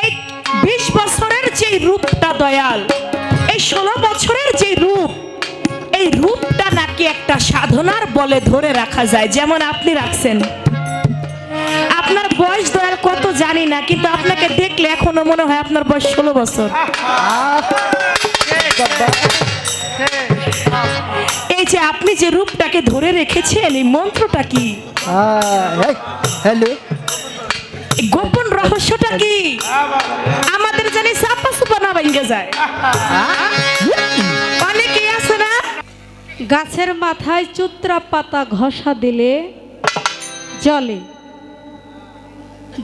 এই 20 বছরের যে রূপটা দয়াল, এই 16 বছরের যে রূপ, এই রূপটা নাকি একটা সাধনার বলে ধরে রাখা যায়, যেমন আপনি রাখছেন। আপনার বয়স দয়াল কত জানি না, কিন্তু আপনাকে দেখলে এখনো মনে হয় আপনার বয়স 16 বছর। এই যে আপনি যে রূপটাকে ধরে রেখেছেন, এই মন্ত্রটা কি? হ্যালো, গোপন রহস্যটা কি? আমাদের জানি চাপা চুপা না ভাঙ্গে যায়। অনেকে আছে না, গাছের মাথায় চুত্রা পাতা ঘষা দিলে জলে,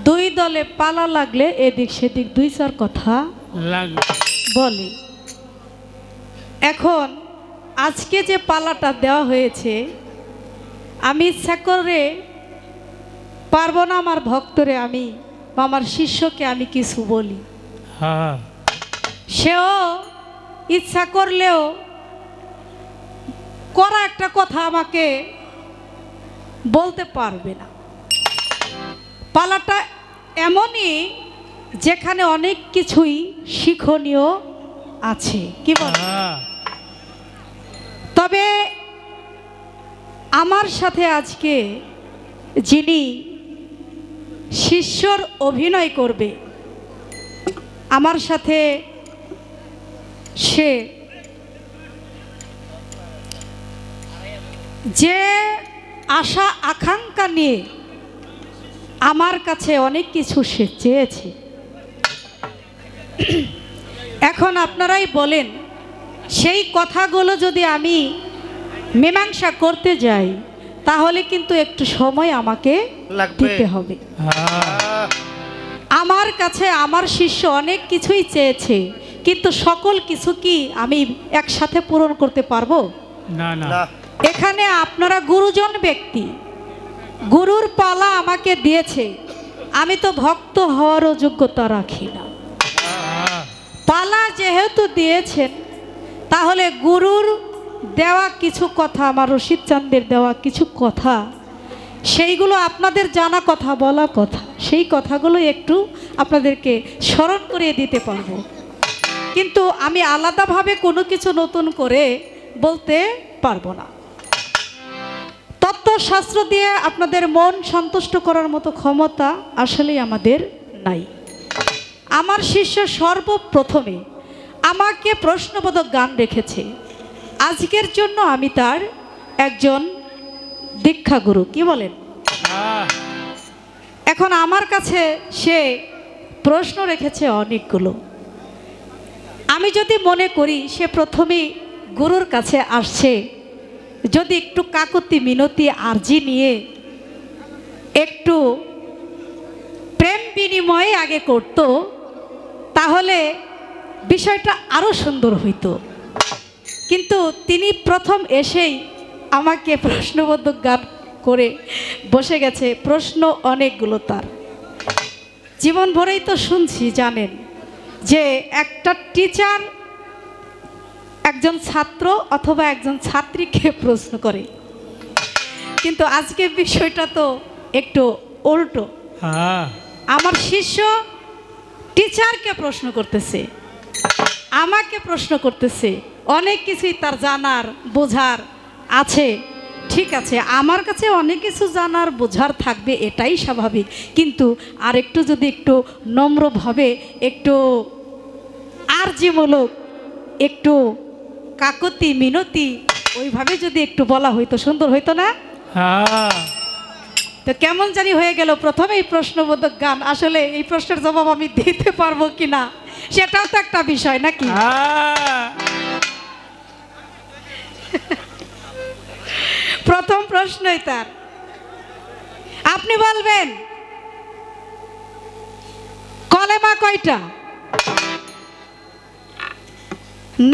দুই দলে পালা লাগলে এদিক সেদিক দুই চার কথা বলে। এখন আজকে যে পালাটা দেওয়া হয়েছে, আমি ইচ্ছা করে পারবো না আমার ভক্তরে আমি বা আমার শিষ্যকে আমি কিছু বলি, সেও ইচ্ছা করলেও করা একটা কথা আমাকে বলতে পারবে না। পালাটা এমনই যেখানে অনেক কিছুই শিক্ষণীয় আছে, কি বল? তবে আমার সাথে আজকে যিনি শিষ্যর অভিনয় করবে, আমার সাথে সে যে আশা আকাঙ্ক্ষা নিয়ে আমার কাছে অনেক কিছু সে চেয়েছে, এখন আপনারাই বলেন সেই কথাগুলো যদি আমি মীমাংসা করতে যাই তাহলে কিন্তু একটু সময় আমাকে দিতে হবে। আমার কাছে আমার শিষ্য অনেক কিছুই চেয়েছে, কিন্তু সকল কিছু কি আমি একসাথে পূরণ করতে পারবো? না না। এখানে আপনারা গুরুজন ব্যক্তি, গুরুর পালা আমাকে দিয়েছে, আমি তো ভক্ত হওয়ারও যোগ্যতা রাখি না। পালা যেহেতু দিয়েছেন, তাহলে গুরুর দেওয়া কিছু কথা, আমার রশিদ চাঁদের দেওয়া কিছু কথা, সেইগুলো আপনাদের জানা কথা, বলা কথা, সেই কথাগুলো একটু আপনাদেরকে স্মরণ করিয়ে দিতে পারবো। কিন্তু আমি আলাদাভাবে কোনো কিছু নতুন করে বলতে পারবো না। তত্ত্বশাস্ত্র দিয়ে আপনাদের মন সন্তুষ্ট করার মতো ক্ষমতা আসলেই আমাদের নাই। আমার শিষ্য সর্বপ্রথমে আমাকে প্রশ্নবোধক গান রেখেছে, আজকের জন্য আমি তার একজন দীক্ষাগুরু, কি বলেন? এখন আমার কাছে সে প্রশ্ন রেখেছে অনেকগুলো। আমি যদি মনে করি সে প্রথমেই গুরুর কাছে আসছে, যদি একটু কাকুতি মিনতি আর্জি নিয়ে একটু প্রেম বিনিময় আগে করত, তাহলে বিষয়টা আরো সুন্দর হইতো। কিন্তু তিনি প্রথম এসেই আমাকে প্রশ্নবোধক গান করে বসে গেছে। প্রশ্ন অনেকগুলো তার, জীবন ভরেই তো শুনছি, জানেন যে একটা টিচার একজন ছাত্র অথবা একজন ছাত্রীকে প্রশ্ন করে, কিন্তু আজকে বিষয়টা তো একটু উল্টো। আমার শিষ্য টিচারকে প্রশ্ন করতেছে, আমাকে প্রশ্ন করতেছে, অনেক কিছুই তার জানার বোঝার আছে। ঠিক আছে, আমার কাছে অনেক কিছু জানার বোঝার থাকবে, এটাই স্বাভাবিক। কিন্তু আর একটু যদি একটু নম্রভাবে, একটু আর্জিমূলক, একটু কাকতি মিনতি ওইভাবে যদি একটু বলা হইতো সুন্দর হইতো না? তো কেমন জানি হয়ে গেল প্রথমেই প্রশ্নবোধক গান। আসলে এই প্রশ্নের জবাব আমি দিতে পারবো কিনা সেটাও তো একটা বিষয় নাকি? প্রথম প্রশ্নই তার, আপনি বলবেন কলেমা কয়টা,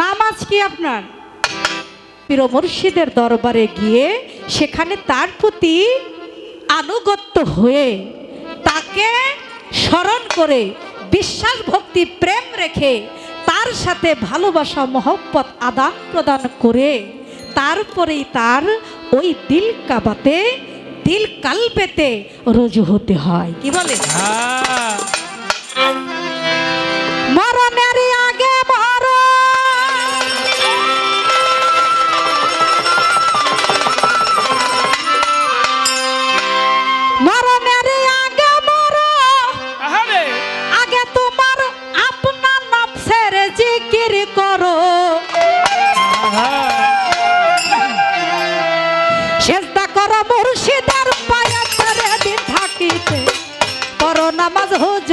নামাজ কি আপনার? পীর মুর্শিদের দরবারে গিয়ে সেখানে তার প্রতি আনুগত্য হয়ে, তাকে স্মরণ করে, বিশ্বাস ভক্তি প্রেম রেখে, তার সাথে ভালোবাসা মহব্বত আদান প্রদান করে তারপরেই তার ওই দিল কাবাতে, দিল কালবেতে রুজু হতে হয়, কি বলে?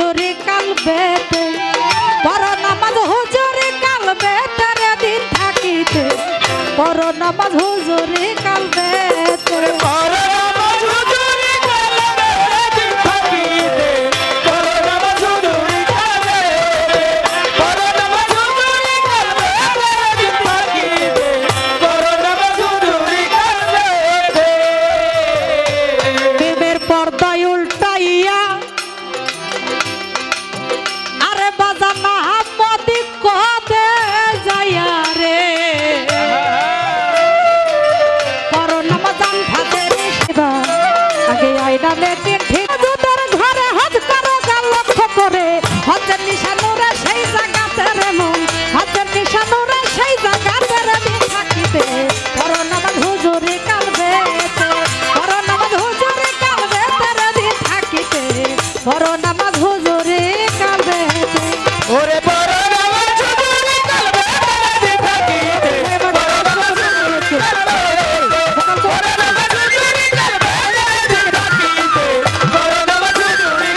হুজুরি কালবেতে পর নামাজ হুজুরি কালবেতে রে দিন থাকিতে পর নামাজ হুজুরি কালবেতে প্রেমের পর্দায় উল্টাইয়া আরে বাজানা মদি কদে যাইয়া রে পর নামাজান ফাদের সেবা আগে আইনা লেতে ঠিক দুধের ঘরে হজ করো গাল লক্ষ্য করে হজের নিশানুরে সেই জায়গাতে রে মন হজের নিশানুরে সেই জায়গাতে রে দিন থাকিতে পর নামাজ হুজুরি কালবেতে পর নামাজ হুজুরি কালবেতে রে দিন থাকিতে পর নামাজ হুজুরি কালবেতে ওরে বড় নামাজ হুজুরি কালবেতে থাকিতে বড় নামাজ হুজুরি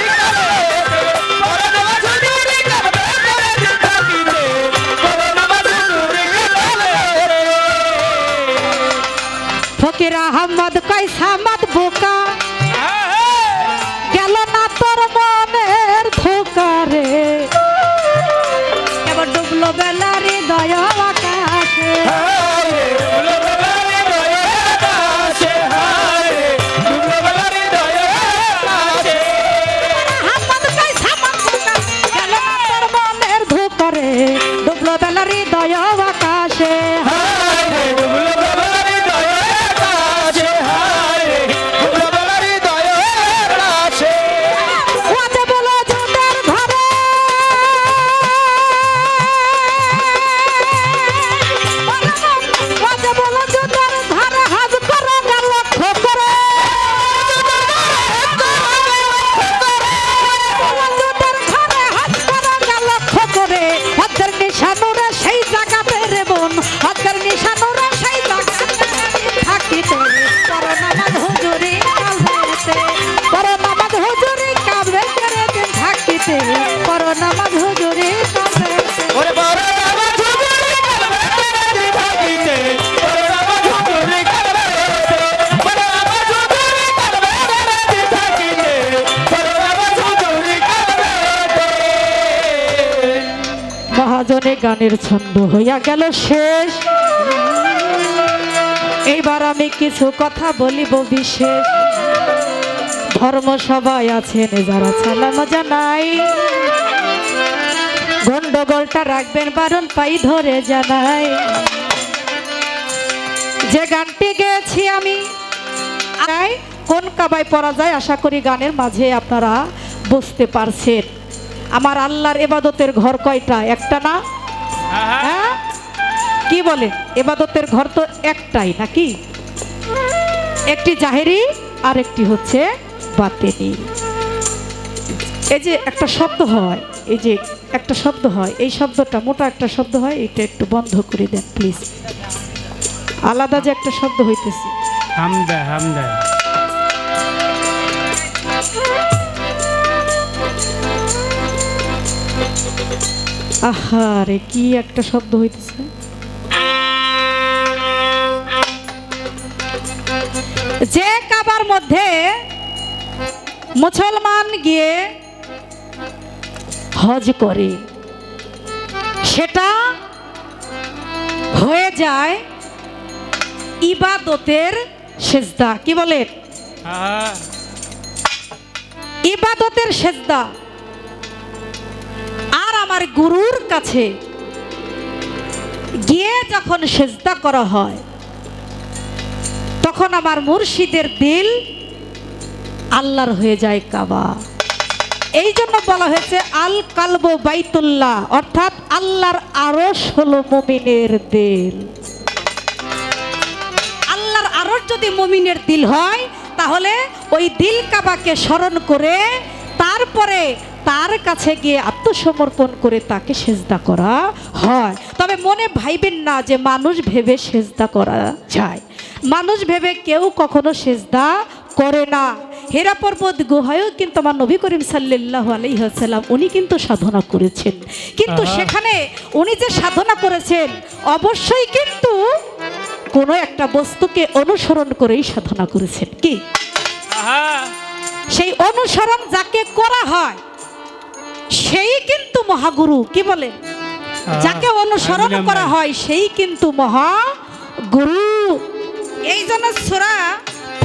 ফকির আহমদ কয়সামত বোকা গেল না তোর মনের ধোকা রে এবার ডুবলো বেলার হৃদয় আকাশে আহমদ কয়সামত বোকা গেল না তোর মনের ধোকা রে ডুবলো বেলার হৃদয় আকাশে ওয়াজে বলো জুতার ঘরে ওয়াজে বলো জুতার ঘরে হাজ করো না লক্ষ্য করে বলো জুতার ঘরে হাজ করো না লক্ষ্য করে হজের নিশানুরে সেই জায়গাতে রে বোন হজের নিশানুরে সেই জায়গাতে থাকিতে পর নামাজ হুজুরি কালবেতে পর নামাজ হুজুরি কালবেতে রে দিন থাকিতে পর নামাজ হুজুরি কালবেতে ওরে বড় নামাজ হুজুরি কালবেতে থাকিতে বড় নামাজ হুজুরি কালবেতে বড় নামাজ হুজুরি কালবেতে থাকিতে বড় নামাজ হুজুরি কালবেতে মহাজনে গানের ছন্দ হইয়া গেল শেষ এইবার আমি কিছু কথা বলিব বিশেষ ধর্ম সবাই আছেন যারা সালাম জানাই গন্ডগোলটা রাখবেন বারণ পাই ধরে জানাই যে গানটি গেয়েছি আমি কোন কাবায় পড়া যায় আশা করি গানের মাঝে আপনারা বুঝতে পারছেন আমার আল্লাহর ইবাদতের ঘর কয়টা একটা না হ্যাঁ কি বলে ইবাদতের ঘর তো একটাই নাকি একটি জাহেরি আর একটি হচ্ছে বাতেনি এই যে একটা শব্দ হয় এই যে একটা শব্দ হয় এই শব্দটা মোটা একটা শব্দ হয় এটা একটু বন্ধ করে দেন প্লিজ আলাদা যে একটা শব্দ হইতেছে হামদা হামদা আহারে কি একটা শব্দ হইতেছে যে কাবার মধ্যে মুসলমান গিয়ে হজ করে সেটা হয়ে যায় ইবাদতের সেজদা কি বলেন ইবাদতের সেজদা আর আমার গুরুর কাছে গিয়ে যখন সেজদা করা হয় তখন আমার মুর্শিদের দিল আল্লাহর হয়ে যায় কাবা এই জন্য বলা হয়েছে আল কালব বাইতুল্লাহ অর্থাৎ আল্লাহর আরশ হলো মুমিনের দিল আল্লাহর আরশ যদি মুমিনের দিল হয় তাহলে ওই দিল কাবাকে স্মরণ করে তারপরে তার কাছে গিয়ে আত্মসমর্পণ করে তাকে সেজদা করা হয় তবে মনে ভাইবেন না যে মানুষ ভেবে সেজদা করা যায় মানুষ ভেবে কেউ কখনো সেজদা করে না হেরা পর্বত গুহায়ও কিন্তু আমার নবী করিম সাল্লাল্লাহু আলাইহি ওয়াসাল্লাম উনি কিন্তু সাধনা করেছেন, কিন্তু আহা। সেখানে উনি যে সাধনা করেছেন অবশ্যই কিন্তু কোনো একটা বস্তুকে অনুসরণ করেই সাধনা করেছেন। কি আহা সেই অনুসরণ যাকে করা হয় সেই কিন্তু মহাগুরু। কি বলেন? যাকে অনুসরণ আমিন, করা আমিন। হয় সেই কিন্তু মহাগুরু। এই জন্য সূরা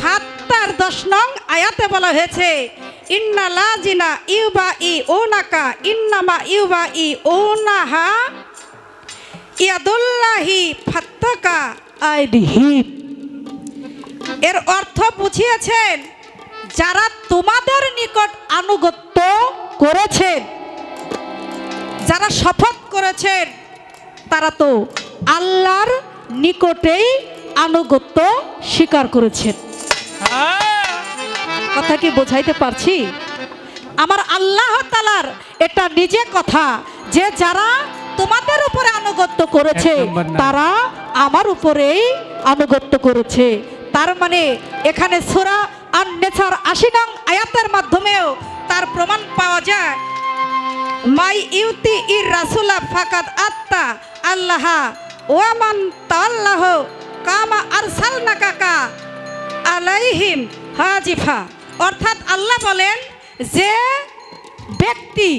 ফাত্তার 10 নং আয়াতে বলা হয়েছে ইন্না লাজিনা ইউবাই ওনাকা ইন্নামা ইউবাই ওনাহা ইয়াদুল্লাহি ফাত্তাকা আইদিহিম। এর অর্থ বুঝিয়েছেন যারা তোমাদের নিকট আনুগত্য করেছেন, যারা শপথ করেছেন তারা তো আল্লাহর নিকটেই আনুগত্য স্বীকার করেছেন। কথা কি বোঝাইতে পারছি? আমার আল্লাহ তাআলার এটা নিজে কথা যে যারা তোমাদের উপরে আনুগত্য করেছে এক নম্বর না। তারা আমার উপরেই আনুগত্য করেছে। তার মানে এখানে সূরা আন-নেছার ৮০ নং আয়াতের মাধ্যমেও তার প্রমাণ পাওয়া যায়। মাই ইউতি ইর রাসূলা ফাকাদ আত্তা আল্লাহ ওয়া মান তাআল্লাহ কামা আরসালনাকা আলাইহিম হাজিফা। অর্থাৎ আল্লাহ বলেন যে ব্যক্তি,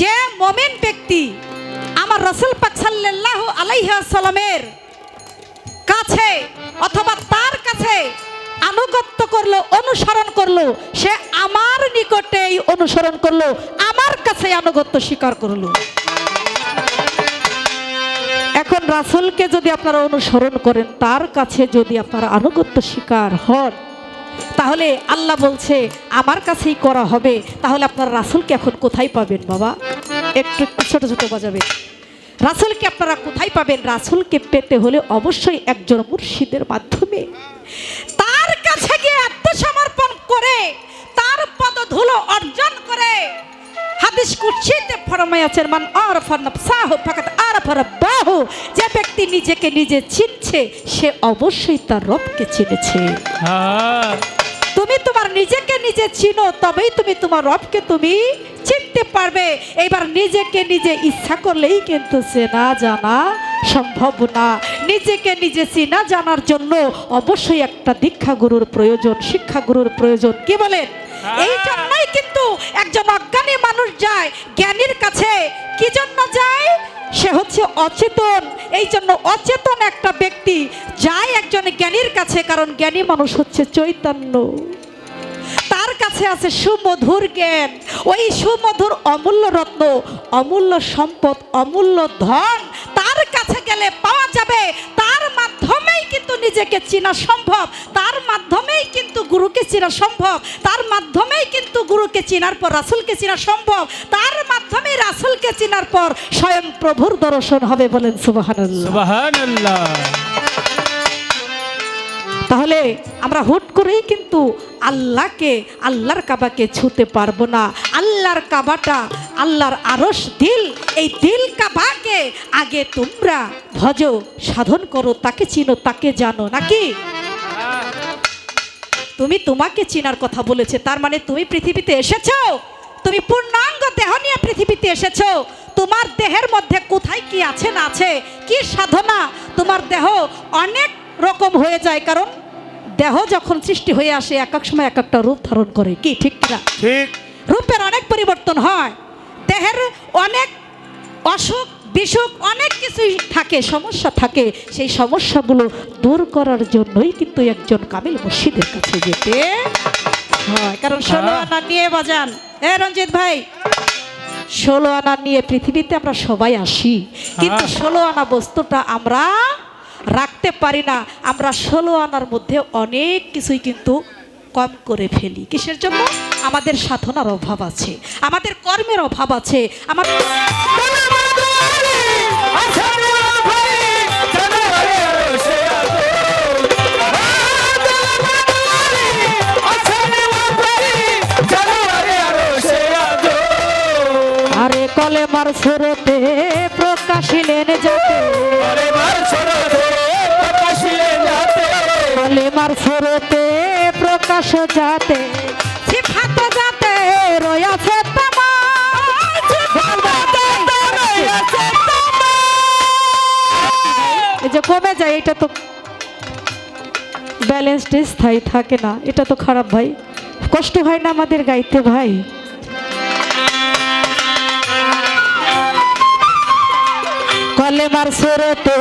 যে মুমিন ব্যক্তি আমার রাসূল পাক সাল্লাল্লাহু আলাইহি ওয়াসাল্লামের কাছে অথবা তার কাছে আনুগত্য করলো, অনুসরণ করলো, সে আমার নিকটেই অনুসরণ করলো, আমার কাছে আনুগত্য স্বীকার করলো। এখন রাসূলকে যদি আপনারা অনুসরণ করেন, তার কাছে যদি আপনারা আনুগত্য স্বীকার হন, তাহলে আল্লাহ বলছে আমার কাছেই করা হবে। তাহলে আপনারা রাসূলকে এখন কোথায় পাবেন বাবা? একটু একটু ছোট ছোট বাজাবে। রাসূলকে আপনারা কোথায় পাবেন? রাসূলকে পেতে হলে অবশ্যই একজন মুর্শিদের মাধ্যমে, তার কাছে গিয়ে আত্মসমর্পণ করে, তার পদধূলো অর্জন করে। হাদিস কুদসিতে ফরমায়াছেন মান আরাফা নাফসাহু ফাকাদ আরাফা রাব্বাহু। যে ব্যক্তি নিজেকে নিজে চিনছে সে অবশ্যই তার রবকে চিনেছে। তুমি তোমার নিজেকে নিজে চিনো, তবেই তুমি তোমার রবকে তুমি চিনতে পারবে। এবার নিজেকে নিজে ইচ্ছা করলেই কিন্তু চেনা জানা সম্ভব না। নিজেকে নিজে চিনা জানার জন্য অবশ্যই একটা দীক্ষা গুরুর প্রয়োজন, শিক্ষা গুরুর প্রয়োজন। কি বলেন? এই জন্যই কিন্তু একজন অজ্ঞানী মানুষ যায় জ্ঞানীর কাছে। কি জন্য যায়? সে হচ্ছে অচেতন। এই জন্য অচেতন একটা ব্যক্তি যায় একজন জ্ঞানীর কাছে, কারণ জ্ঞানী মানুষ হচ্ছে চৈতন্য। তার কাছে আছে সুমধুর জ্ঞান, ওই সুমধুর অমূল্য রত্ন, অমূল্য সম্পদ, অমূল্য ধন তার কাছে গেলে পাওয়া যাবে। তার মাধ্যমেই কিন্তু নিজেকে চেনা সম্ভব, তার মাধ্যমেই কিন্তু গুরুকে চেনা সম্ভব, তার মাধ্যমেই কিন্তু গুরুকে চেনার পর রাসূলকে চেনা সম্ভব, তার মাধ্যমেই রাসূলকে চেনার পর স্বয়ং প্রভুর দর্শন হবে। বলেন সুবহানাল্লাহ। সুবহানাল্লাহ। তাহলে আমরা হুট করেই কিন্তু আল্লাহকে, আল্লাহর কাবাকে ছুঁতে পারবো না। আল্লাহর কাবাটা আল্লাহর আরশ দিল, এই দিল কাবাকে আগে তোমরা ভজো, সাধন করো, তাকে চিনো, তাকে জানো। নাকি তুমি তোমাকে চিনার কথা বলেছে, তার মানে তুমি পৃথিবীতে এসেছো, তুমি পূর্ণাঙ্গ দেহ নিয়ে পৃথিবীতে এসেছো। তোমার দেহের মধ্যে কোথায় কি আছে না আছে, কি সাধনা, তোমার দেহ অনেক রকম হয়ে যায়। কারণ দেহ যখন সৃষ্টি হয়ে আসে এক এক সময় এক একটা রূপ ধারণ করে। কি ঠিক না? ঠিক। রূপের অনেক পরিবর্তন হয়, দেহের অনেক অসুখ বিসুখ অনেক কিছুই থাকে, সমস্যা থাকে। সেই সমস্যাগুলো দূর করার জন্যই কিন্তু একজন কামিল মুর্শিদের কাছে যেতে হয়। কারণ 16 আনা নিয়ে বাজান, রঞ্জিত ভাই, 16 আনা নিয়ে পৃথিবীতে আমরা সবাই আসি, কিন্তু 16 আনা বস্তুটা আমরা রাখতে পারি না। আমরা 16 আনার মধ্যে অনেক কিছুই কিন্তু কম করে ফেলি। কিসের জন্য? আমাদের সাধনার অভাব আছে, আমাদের কর্মের অভাব আছে, আমাদের আরে কলেমার সুরতে প্রকাশিলেন যাতে, কলেমার সুরতে প্রকাশ যাতে সিফাত যাতে রয়েছে এই যে কমে যায়, এটা তো ব্যালেন্সড স্থায়ী থাকে না, এটা তো খারাপ ভাই। কষ্ট হয় না আমাদের গাইতে ভাই? কলেমার সুরতে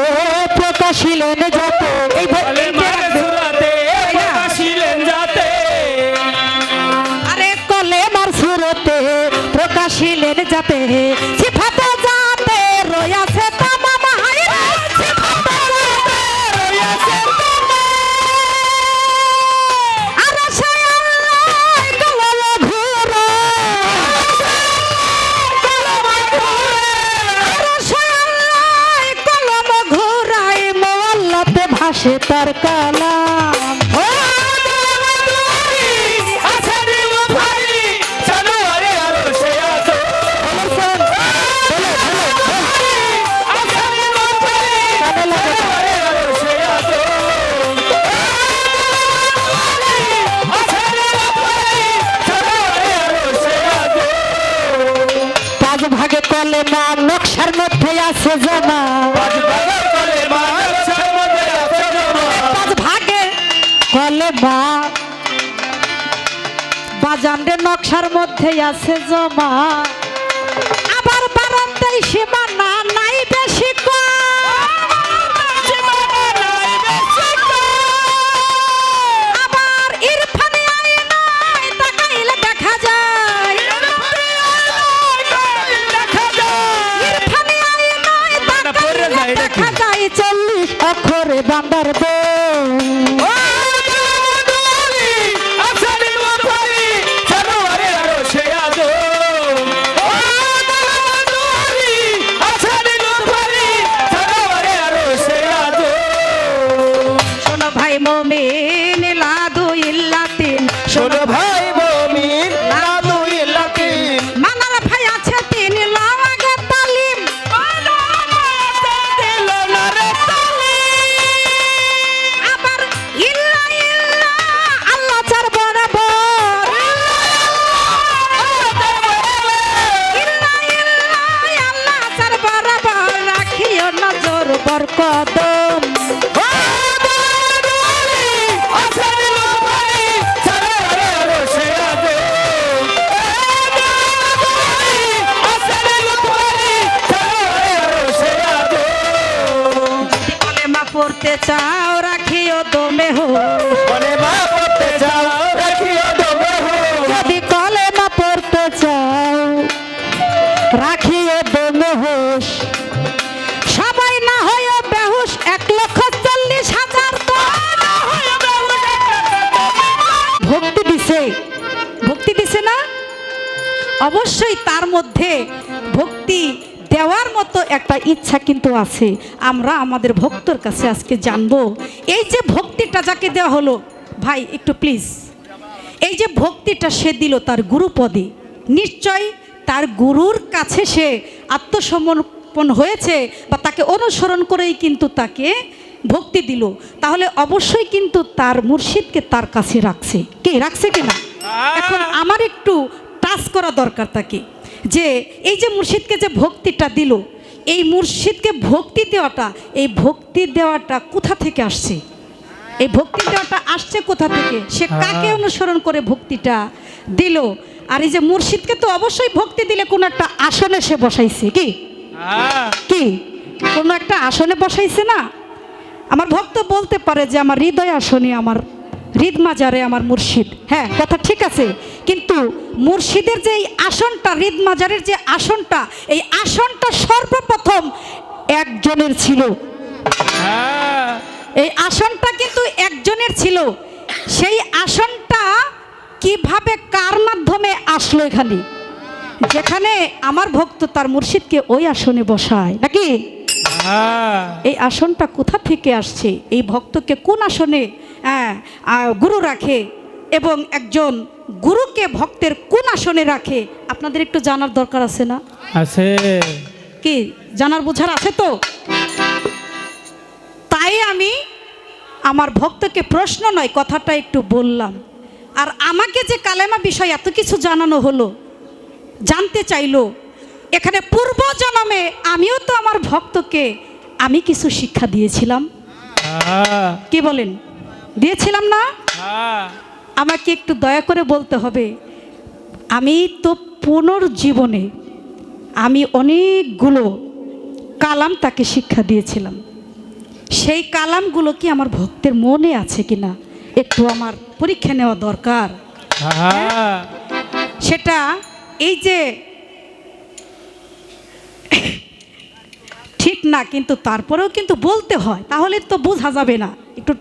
প্রকাশিলেন যত এই কলেমার সুরতে প্রকাশিলেন যাতে, আরে কলেমার সুরতে প্রকাশিলেন যাতে সিফাত যাতে রয়েছে তামাম হায় সিফাত যাতে রয়েছে তামাম আর সে আল্লাহ কলম ঘুরে আর সে আল্লাহ কলম ঘুরায় মোয়াল্লাতে ভাসে তার কালাম। পাঁচ ভাগে কলেমা নকশার মধ্যে আছে জমা, পাঁচ ভাগে কলেমা বাজানরে নকশার মধ্যে আছে জমা, আবার বারান্দায় সীমানা নাই বেশি আবার ইরফানি আয়নায় তাকাইলে দেখা যায়, ইরফানি আয়নায় তাকাইলে দেখা যায় 40 অক্ষরে বান্দার বই। শোনো ভাই মুমিন লা দুইল্লাতিন, শোনো ভাই মুমিন লা দুইল্লাতিন, মানার ভাই আছে তিন লাও আগে তালিম, আবার ইল্লা ইল্লা আল্লাহ চার বরাবর, ইল্লা ইল্লা আল্লাহ চার বরাবর রাখিও নজর বরকদম। কলেমা পড়তে চাও রাখিও দমে হোশ, যদি কলেমা পড়তে চাও রাখিও দমে হোশ, সবাই না হয় বেহুশ 1,40,000 ভক্তি দিছে, ভক্তি দিছে না? অবশ্যই তার মধ্যে ভক্তি দেওয়ার মতো একটা ইচ্ছা কিন্তু আছে। আমরা আমাদের ভক্তর কাছে আজকে জানবো এই যে ভক্তিটা যাকে দেওয়া হলো, ভাই একটু প্লিজ, এই যে ভক্তিটা সে দিল তার গুরুপদে, নিশ্চয় তার গুরুর কাছে সে আত্মসমর্পণ হয়েছে বা তাকে অনুসরণ করেই কিন্তু তাকে ভক্তি দিল, তাহলে অবশ্যই কিন্তু তার মুর্শিদকে তার কাছে রাখছে, কে রাখছে কিনা? এখন আমার একটু টাচ করা দরকার তাকে, যে এই যে মুর্শিদকে যে ভক্তিটা দিল, এই মুর্শিদকে ভক্তি দেওয়াটা, এই ভক্তি দেওয়াটা কোথা থেকে আসছে? এই ভক্তি দেওয়াটা আসছে কোথা থেকে? সে কাকে অনুসরণ করে ভক্তিটা দিল? আর এই যে মুর্শিদকে তো অবশ্যই ভক্তি দিলে কোনো একটা আসনে সে বসাইছে, কি কি কোনো একটা আসনে বসাইছে না? আমার ভক্ত বলতে পারে যে আমার হৃদয় আসনে, আমার হৃদ মাজারে আমার মুর্শিদ, হ্যাঁ কথা ঠিক আছে, কিন্তু মুর্শিদের যে এই আসনটা, হৃদ মাজারের যে আসনটা, এই আসনটা সর্বপ্রথম একজনের ছিল, এই আসনটা কিন্তু একজনের ছিল। সেই আসনটা কিভাবে কার মাধ্যমে আসলো এখানে? যেখানে আমার ভক্ত তার মুর্শিদকে ওই আসনে বসায় নাকি? এই আসনটা কোথা থেকে আসছে? এই ভক্তকে কোন আসনে গুরু রাখে এবং একজন গুরুকে ভক্তের কোন আসনে রাখে? আপনাদের একটু জানার দরকার আছে না? আছে। কি জানার বোঝার আছে তো? তাই আমি আমার ভক্তকে প্রশ্ন নয় কথাটা একটু বললাম। আর আমাকে যে কালেমা বিষয় এত কিছু জানানো হলো, জানতে চাইলো, এখানে পূর্ব জন্মে আমিও তো আমার ভক্তকে আমি কিছু শিক্ষা দিয়েছিলাম, হ্যাঁ কি বলেন, দিয়েছিলাম না? হ্যাঁ আমাকে একটু দয়া করে বলতে হবে, আমি তো পুনর্জীবনে আমি অনেকগুলো কালাম তাকে শিক্ষা দিয়েছিলাম। সেই কালামগুলো কি আমার ভক্তের মনে আছে কিনা একটু আমার পরীক্ষা নেওয়া দরকার। হ্যাঁ সেটা এই যে ঠিক না, কিন্তু তারপরেও কিন্তু বলতে হয়, তাহলে তো বোঝা যাবে না। একটু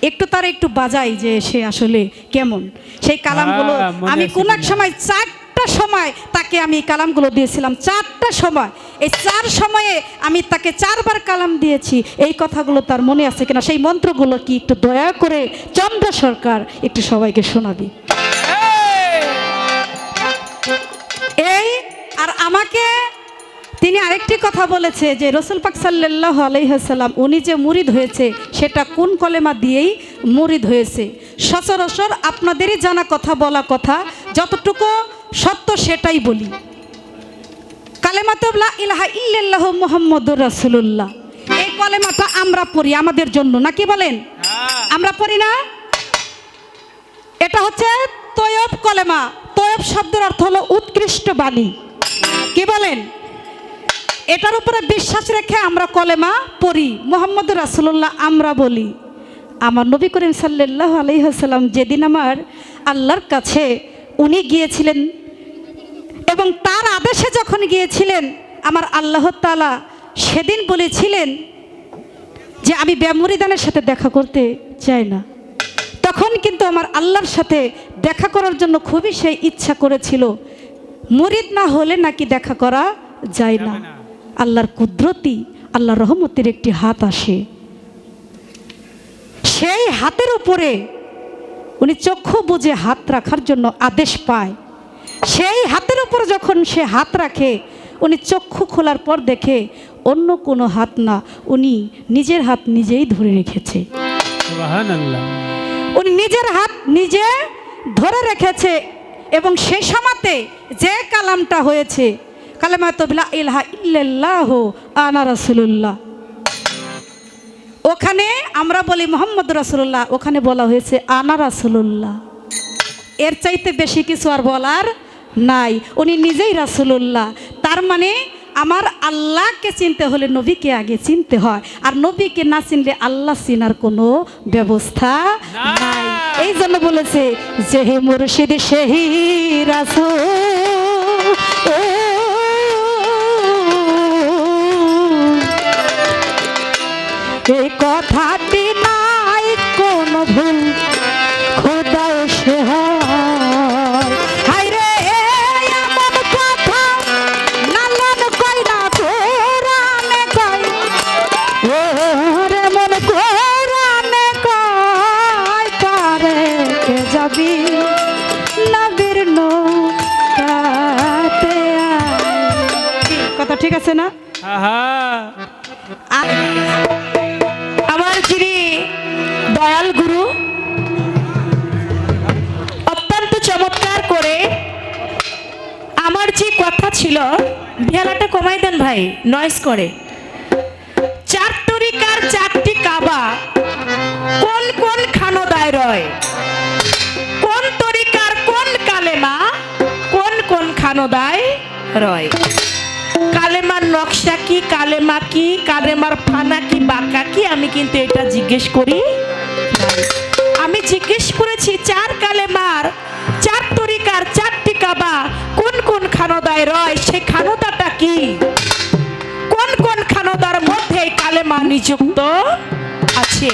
একটু তারা একটু বাজাই যে সে আসলে কেমন। সেই কালামগুলো হ্যাঁ, মনে আমি আছে কোন এক কিনা? সময় 4টা সময় তাকে আমি কালামগুলো দিয়েছিলাম, 4টা সময়। এই 4 সময়ে আমি তাকে 4বার কালাম দিয়েছি। এই কথাগুলো তার মনে আছে কিনা, সেই মন্ত্রগুলো কি একটু দয়া করে চন্দ্র সরকার একটু সবাইকে শোনাবি। এই আর আমাকে তিনি আরেকটি কথা বলেছে যে রসুল পাক সাল্লাল্লাহু আলাইহি ওয়াসাল্লাম উনি যে মুরিদ হয়েছে সেটা কোন কলেমা দিয়েই মুরিদ হয়েছে। সচরাচর আপনাদেরই জানা কথা, বলা কথা, যতটুকু সত্য সেটাই বলি। কালেমাতু লা ইলাহা ইল্লাল্লাহু মুহাম্মাদুর রাসূলুল্লাহ, এই কলেমাটা আমরা পড়ি আমাদের জন্য, নাকি বলেন? আমরা পড়ি না? এটা হচ্ছে তয়ব কলেমা। তয়ব শব্দের অর্থ হলো উৎকৃষ্ট বাণী, কি বলেন? এটার উপরে বিশ্বাস রেখে আমরা কলেমা পড়ি, মুহাম্মদুর রাসূলুল্লাহ আমরা বলি। আমার নবী করিম সাল্লাল্লাহু আলাইহি ওয়াসাল্লাম যেদিন আমার আল্লাহর কাছে উনি গিয়েছিলেন এবং তার আদেশে যখন গিয়েছিলেন, আমার আল্লাহ তাআলা সেদিন বলেছিলেন যে আমি বেমুরিদানের সাথে দেখা করতে চাই না। তখন কিন্তু আমার আল্লাহর সাথে দেখা করার জন্য খুবই সেই ইচ্ছা করেছিল। মুরিদ না হলে নাকি দেখা করা যায় না। আল্লাহর কুদরতি, আল্লাহর রহমতের একটি হাত আসে, সেই হাতের উপরে উনি চক্ষু বুজে হাত রাখার জন্য আদেশ পায়। সেই হাতের উপর যখন সে হাত রাখে, উনি চক্ষু খোলার পর দেখে অন্য কোনো হাত না, উনি নিজের হাত নিজেই ধরে রেখেছে। সুবহানাল্লাহ। উনি নিজের হাত নিজে ধরে রেখেছে এবং সেই সময়তে যে কালামটা হয়েছে, কালেমাতু লা ইলাহা ইল্লাল্লাহু আনা রাসূলুল্লাহ, ওখানে আমরা বলি মুহাম্মদ রাসূলুল্লাহ, ওখানে বলা হয়েছে আনা রাসূলুল্লাহ। এর চাইতে বেশি কিছু আর বলার নাই। উনি নিজেই রাসূলুল্লাহ। তার মানে আমার আল্লাহকে চিনতে হলে নবীকে আগে চিনতে হয়, আর নবীকে না চিনলে আল্লাহ চিনার কোনো ব্যবস্থা নাই। এই জন্য বলেছে যে হে মুর্শিদ সেহি রাসূল, এই কথাটি নাই কোন ভুল, খোদাও সে হয়। হায়রে এমন কথা নালন কই না কোরআনে কই, ওরে মন কোরআনে কই, পারে কে যাবি নবীর নৌকাতে আয়। কথা ঠিক আছে না? হ্যাঁ আমার যিনি দয়াল গুরু অত্যন্ত চমৎকার করে আমার যে কথা ছিল, ভেলাটা কমাই দেন ভাই, নয়েজ করে। 4 তরিকার 4টি কাবা কোন কোন খানদায় রয়, কোন তরিকার কোন কালেমা কোন কোন খানদায় রয়, কালেমার নকশা কি, কালেমা কি, কালেমার ফানা কি, বাঁকা কি, আমি কিন্তু এটা জিজ্ঞেস করি নাই। আমি জিজ্ঞেস করেছি 4 কালেমার 4 তরিকার 4টি কাবা কোন কোন খানদায় রয়, সেই খানদাটা কি, কোন কোন খানদার মধ্যে কালেমা নিযুক্ত আছে,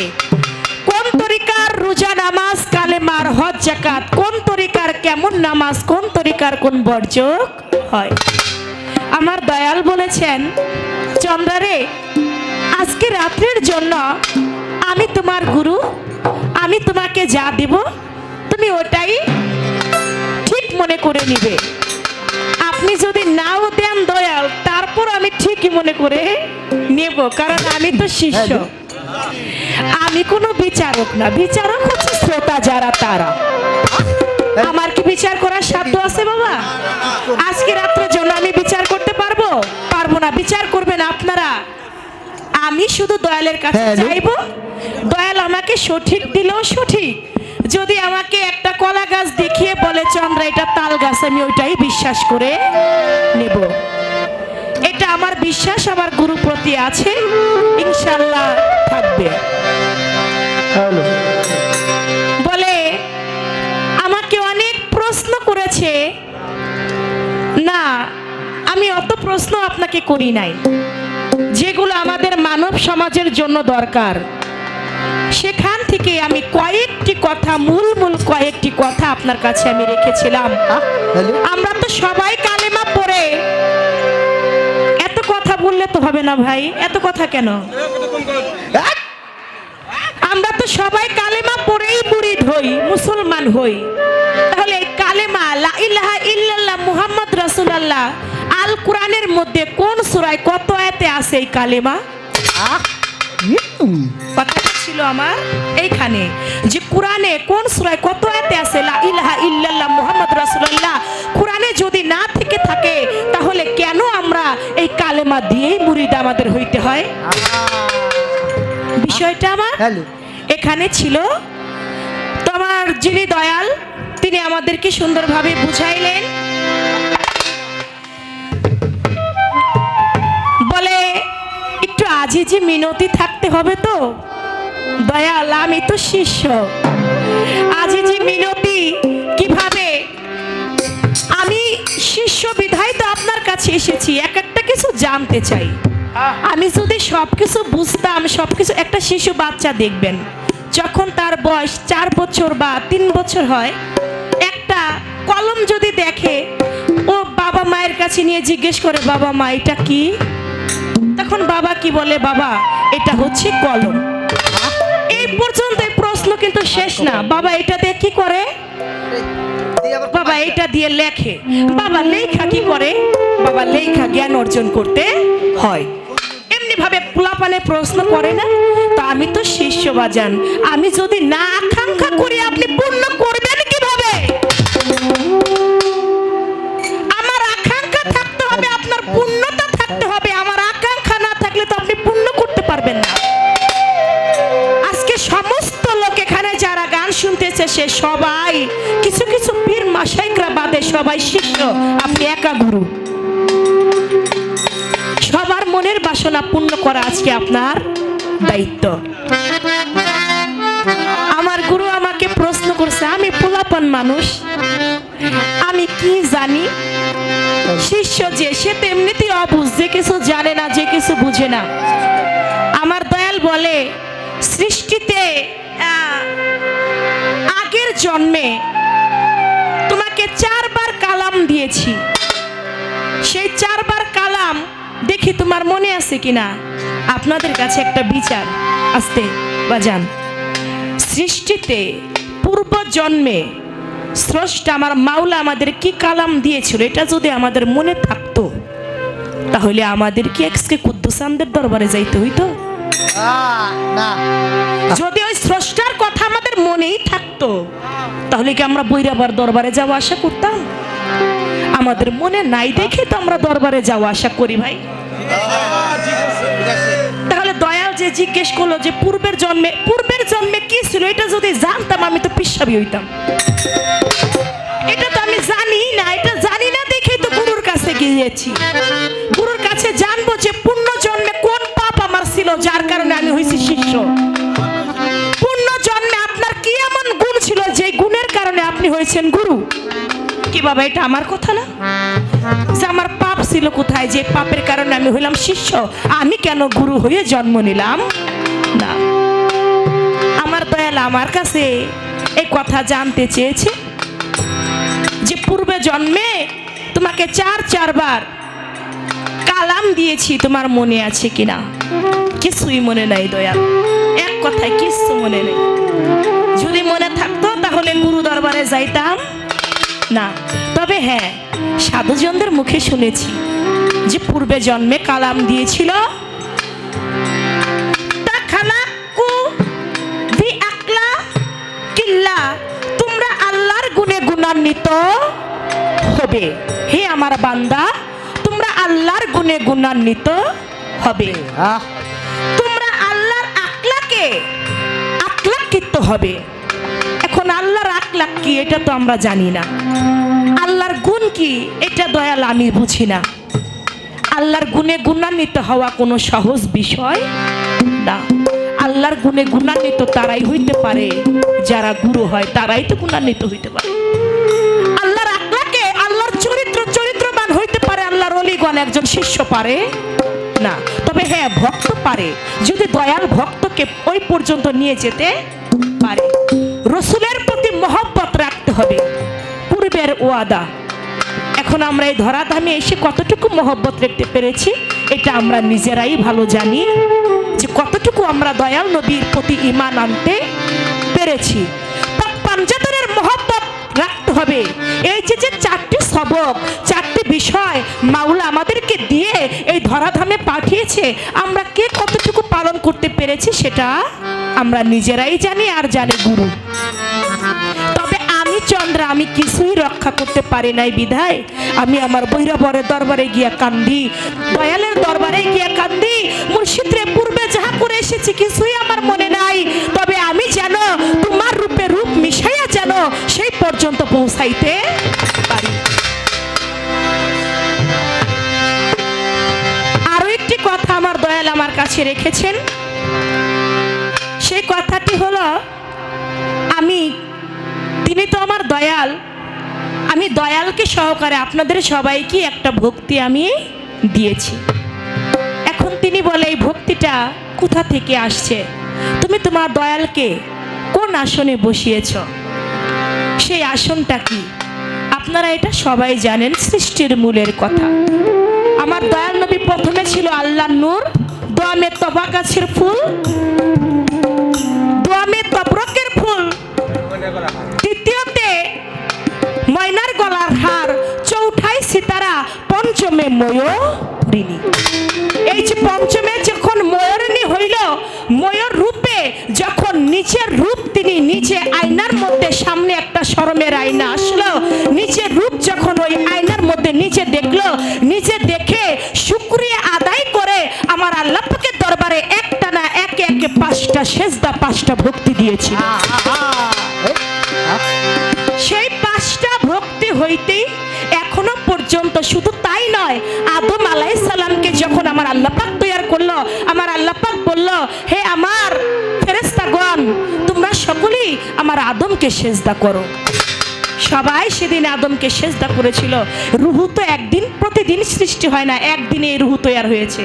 কোন তরিকার রোজা নামাজ কালেমার হজ যাকাত, কোন তরিকার কেমন নামাজ, কোন তরিকার কোন বর্জক হয়। আমার দয়াল বলেছেন, চন্দ্রারে আজকে রাত্রের জন্য আমি তোমার গুরু, আমি তোমাকে যা দেব তুমি ওটাই ঠিক মনে করে নিবে। আপনি যদি নাও দেন দয়াল, তারপর আমি ঠিকই মনে করে নেব, কারণ আমি তো শিষ্য, আমি কোনো বিচারক না। বিচারক হচ্ছে শ্রোতা যারা, তারা। আমার কি বিচার করার সাধ্য আছে বাবা? আজকে রাত্রের জন্য আমি বিচার করতে পারবো? পারবো না। বিচার করবেন আপনারা। আমি শুধু দয়ালের কাছে হ্যাঁ, চাইবো, দয়াল আমাকে সঠিক দিলেও সঠিক, যদি আমাকে একটা কলা গাছ দেখিয়ে বলে চন্দ্রা এটা তাল গাছ, আমি ওইটাই বিশ্বাস করে নেব। এটা আমার বিশ্বাস আমার গুরু প্রতি আছে, ইনশাল্লাহ থাকবে। হ্যালো বলে আমাকে অনেক প্রশ্ন করেছে। না, আমি অত প্রশ্ন আপনাকে করি নাই, যেগুলো আমাদের মানব সমাজের জন্য দরকার সেখান থেকে আমি কয়েকটি কথা, মূল কয়েকটি কথা আপনার কাছে আমি রেখেছিলাম। হ্যালো আমরা তো সবাই কালেমা পড়ে, এত কথা বললে তো হবে না ভাই, এত কথা কেন? আমরা তো সবাই কালেমা পড়েই মুরিদ হই, মুসলমান হই। তাহলে এই কালেমা লা ইলাহা ইল্লাল্লাহ মুহাম্মদ রাসূলুল্লাহ আল কোরআনের মধ্যে কোন সূরায় কত আয়াতে আছে এই কালেমা? কথাটা ছিল আমার এইখানে, যে কোরআনে কোন সূরায় কত আয়াতে আছে লা ইলাহা ইল্লাল্লাহ মুহাম্মদ রাসূলুল্লাহ। কোরআনে যদি না থেকে থাকে তাহলে কেন আমরা এই কালেমা দিয়েই মুরিদ আমাদের হইতে হয়? বিষয়টা আমার হ্যালো এখানে ছিল। তোমার যিনি দয়াল তিনি আমাদেরকে সুন্দরভাবে বুঝাইলেন। বলে একটু আজিজি মিনতি থাকতে হবে তো দয়াল, আমি তো শিষ্য, আজিজি মিনতি কিভাবে? আমি শিষ্য বিধায় তো আপনার কাছে এসেছি, এক একটা কিছু জানতে চাই। আমি যদি সবকিছু বুঝতাম, সবকিছু, একটা শিশু বাচ্চা দেখবেন যখন তার বয়স 4 বছর বা 3 বছর হয়, একটা কলম যদি দেখে ও বাবা মায়ের কাছে নিয়ে জিজ্ঞেস করে বাবা মা এটা কি? তখন বাবা কি বলে, বাবা এটা হচ্ছে কলম। এই পর্যন্ত এই প্রশ্ন কিন্তু শেষ না। বাবা এটা দিয়ে কি করে? বাবা এটা দিয়ে লেখে। বাবা লেখা কি করে? বাবা লেখা জ্ঞান অর্জন করতে হয়। এমনি ভাবে পোলাপানে প্রশ্ন করে না? তো আমি তো শিষ্য বাজান, আমি যদি না আকাঙ্ক্ষা করি আপনি পূর্ণ করবেন কিভাবে? আমার আকাঙ্ক্ষা থাকতে হবে, আপনার পূর্ণতা থাকতে হবে। আমার আকাঙ্ক্ষা না থাকলে তো আপনি পূর্ণ করতে পারবেন না। আজকে সমস্ত লোক এখানে যারা গান শুনতেছে সে সবাই, কিছু কিছু পীর মাশাইখরা বাদে সবাই শিষ্য, আপনি একা গুরু। সবার মনের বাসনা পূর্ণ করা আজকে আপনার দায়িত্ব। আমার গুরু আমাকে প্রশ্ন করছে, আমি পোলাপান মানুষ, আমি কি জানি? শিষ্য যে সে তো এমনিতেই অবুঝ, যে কিছু জানে না, যে কিছু বুঝে না। আমার দয়াল বলে সৃষ্টিতে আগের জন্মে তোমাকে 4 বার কালাম দিয়েছি, সেই 4 বার কালাম দেখি তোমার মনে আছে কিনা। আপনাদের কাছে একটা বিচার আসতে বাজান, সৃষ্টিতে পূর্ব জন্মে স্রষ্টা আমার মাওলা আমাদের কি কালাম দিয়েছিল এটা যদি আমাদের মনে থাকতো তাহলে আমাদের কি আজকে কুদ্দুসানদের দরবারে যাইতে হইতো? না, যদি ওই স্রষ্টার কথা আমাদের মনেই থাকতো তাহলে কি আমরা বৈরাবার দরবারে যাওয়া আশা করতাম? আমাদের মনে নাই দেখে তো আমরা দরবারে যাওয়া আশা করি ভাই। তাহলে দয়াল যে জিজ্ঞেস করলো যে পূর্বের জন্মে কি ছিল, এটা যদি জানতাম আমি তো পিসাবি হইতাম। এটা তো আমি জানি না, এটা জানি না দেখেই তো গুরুর কাছে গিয়েছি। গুরুর কাছে জানবো যে পূর্ণ জন্মে কোন পাপ আমার ছিল যার কারণে আমি হয়েছি শিষ্য। পূর্ণ জন্মে আপনার কি এমন গুণ ছিল যে গুণের কারণে আপনি হয়েছেন গুরু? কি বাবা এটা আমার কথা না? যে আমার পাপ ছিল কোথায়, যে পাপের কারণে আমি হইলাম শিষ্য, আমি কেন গুরু হয়ে জন্ম নিলাম না? আমার দয়াল আমার কাছে এই কথা জানতে চেয়েছে যে পূর্বে জন্মে তোমাকে 4 বার কালাম দিয়েছি, তোমার মনে আছে কিনা? কিছুই মনে নাই দয়াল, এক কথায় কিছু মনে নেই। যদি মনে থাকতো তাহলে গুরু দরবারে যাইতাম না। তবে হ্যাঁ, সাধুজনদের মুখে শুনেছি যে পূর্বে জন্মে কালাম দিয়েছিল তোমরা আল্লাহর গুণে গুণ গুণান্বিত হবে। হে আমার বান্দা, তোমরা আল্লাহর গুণে গুণান্বিত হবে, তোমরা আল্লাহর আকলাকিত হবে। এখন আল্লাহর আকলাক কি এটা তো আমরা জানি না, আল্লাহর গুণ কি এটা দয়াল আমি বুঝি না। আল্লাহর গুণে গুণান্বিত হওয়া কোনো সহজ বিষয় না। আল্লাহর গুণে গুণান্বিত তারাই হইতে পারে যারা গুরু হয়, তারাই তো গুণান্বিত হইতে পারে। আল্লাহর আকলাকে, আল্লাহর চরিত্রবান হইতে পারে আল্লাহর ওলিগণ, একজন শিষ্য পারে না। তবে হ্যাঁ, ভক্ত পারে, যদি দয়াল ভক্তকে ওই পর্যন্ত নিয়ে যেতে পারে। রসুলের প্রতি মহব্বত রাখতে হবে, পূর্বের ওয়াদা। এখন আমরা এই ধরাধামে এসে কতটুকু মহব্বত রাখতে পেরেছি এটা আমরা নিজেরাই ভালো জানি, যে কতটুকু আমরা দয়াল নবীর প্রতি ঈমান আনতে পেরেছি। পাঞ্জাতনের মহব্বত রাখতে হবে। এই যে চারটি সবক, চারটি বিষয় মাওলা আমাদেরকে দিয়ে এই ধরাধামে পাঠিয়েছে, আমরা কে কতটুকু পালন করতে পেরেছি সেটা আমরা নিজেরাই জানি, আর জানে গুরু। তবে আমি চন্দ্রা, আমি কিছুই রক্ষা করতে পারি নাই বিধায় আমি আমার বৈরবরের দরবারে গিয়া কান্দি, দয়ালের দরবারে গিয়া কান্দি। মুর্শিদরে পূর্বে যাহা করে এসেছি কিছুই আমার মনে নাই, তবে আমি যেন তোমার রূপে রূপ মিশাইয়া যেন সেই পর্যন্ত পৌঁছাইতে পারি। আরো একটি কথা আমার দয়াল আমার কাছে রেখেছেন, সেই কথাটি হলো, তিনি তো আমার দয়াল, আমি দয়ালকে সহকারে আপনাদের সবাইকে একটা ভক্তি আমি দিয়েছি। এখন তিনি বলে এই ভক্তিটা কোথা থেকে আসছে, তুমি তোমার দয়ালকে কোন আসনে বসিয়েছ, সেই আসনটা কি? আপনারা এটা সবাই জানেন, সৃষ্টির মূলের কথা। আমার দয়াল নবী প্রথমে ছিল আল্লাহর নূর, দোয়ামে তবা গাছের ফুল, দোয়ামে তবরকের ফুল, তৃতীয়তে ময়নার গলার হার, চৌথায় সিতারা, পঞ্চমে ময়ূরিণী। এই যে পঞ্চমে যখন ময়ূরিণী হইল, ময়ূর রূপে যখন নিচের রূপ তিনি নিচে আয়নার মধ্যে, সামনে একটা শরমের আয়না আসলো, নিচের রূপ যখন ওই আয়নার মধ্যে নিচে দেখলো, নিচে দেখে শুকরিয়া আদায় করে আমার আল্লাহ পাকের দরবারে একটা না একে একে 5টা সেজদা, 5টা ভক্তি দিয়েছি। সেই 5টা ভক্তি হইতেই এখনো পর্যন্ত, শুধু তাই নয়, আদম আলাইহিস সালামকে যখন আমার আল্লাহ পাক তৈয়ার করলো, আমার আল্লাহ পাক বলল, হে আমার ফেরেশতাগণ, তোমরা সকলেই আমার আদমকে সেজদা করো। সবাই সেদিন আদমকে সেজদা করেছিল। রুহু তো একদিন, প্রতিদিন সৃষ্টি হয় না, একদিনে এই রুহু তৈয়ার হয়েছে,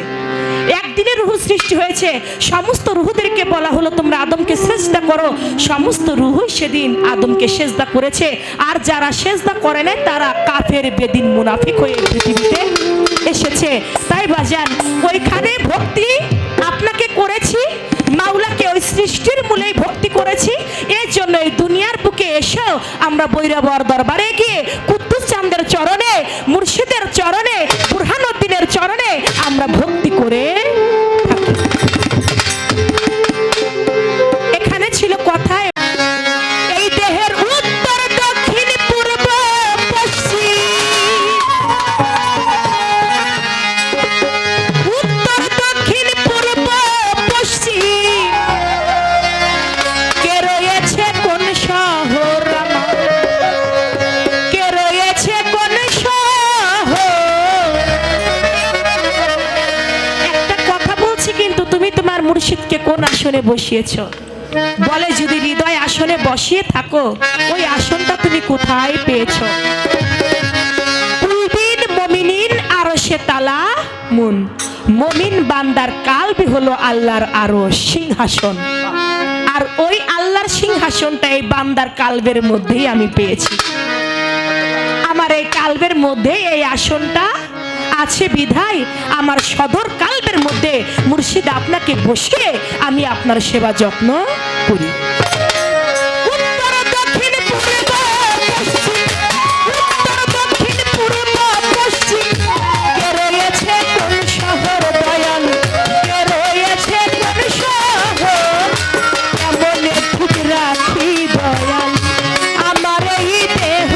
একদিনে রুহু সৃষ্টি হয়েছে। সমস্ত রুহুদেরকে বলা হলো তোমরা আদমকে সেজদা করো, সমস্ত রুহু সেদিন আদমকে সেজদা করেছে। আর যারা সেজদা করে নাই তারা কাফের, বেদিন, মুনাফিক হয়ে পৃথিবীতে এসেছে। তাই বাজান, ওইখানে ভক্তি আপনাকে করেছি, মাওলাকে ওই সৃষ্টির মূলেই ভক্তি করেছি। এর জন্য এই দুনিয়ার বুকে এসেও আমরা বৈরবর দরবারে গিয়ে কুদ্দুস চাঁদের চরণে, মুর্শিদের চরণে, বুরহানুদ্দিনের চরণে আমরা ভক্তি করে থাকি। এখানে ছিল কথা, এই দেহের উত্তর, দক্ষিণ, পূর্ব, পশ্চিম, উত্তর, দক্ষিণ, পূর্ব, পশ্চিম, কে রয়েছে কোন শহর আমার, কে রয়েছে কোন শহর। একটা কথা বলছি কিন্তু, তুমি তোমার মুর্শিদকে কোন আসনে বসিয়েছো? বলে যদি হৃদয় আসনে বসিয়ে থাকো, ওই আসনটা তুমি কোথায় পেয়েছো? কুলবিন মুমিনিন আরশে তালা মুন, মুমিন বান্দার কালবি হলো আল্লাহর আরশ, সিংহাসন। আর ওই আল্লাহর সিংহাসনটা এই বান্দার কালবের মধ্যেই আমি পেয়েছি। আমার এই কালবের মধ্যে এই আসনটা আছে বিধায় আমার সদর কালবের মধ্যে মুর্শিদ আপনাকে বসিয়ে আমি আপনার সেবা যত্ন করি। উত্তর, দক্ষিণ, পূর্ব, পশ্চিম, উত্তর, দক্ষিণ, পূর্ব, পশ্চিম, কে রয়েছে কোন শহর দয়াল, কে রয়েছে কোন শহর, কেমনে ঠিক রাখি দয়াল আমার এই দেহ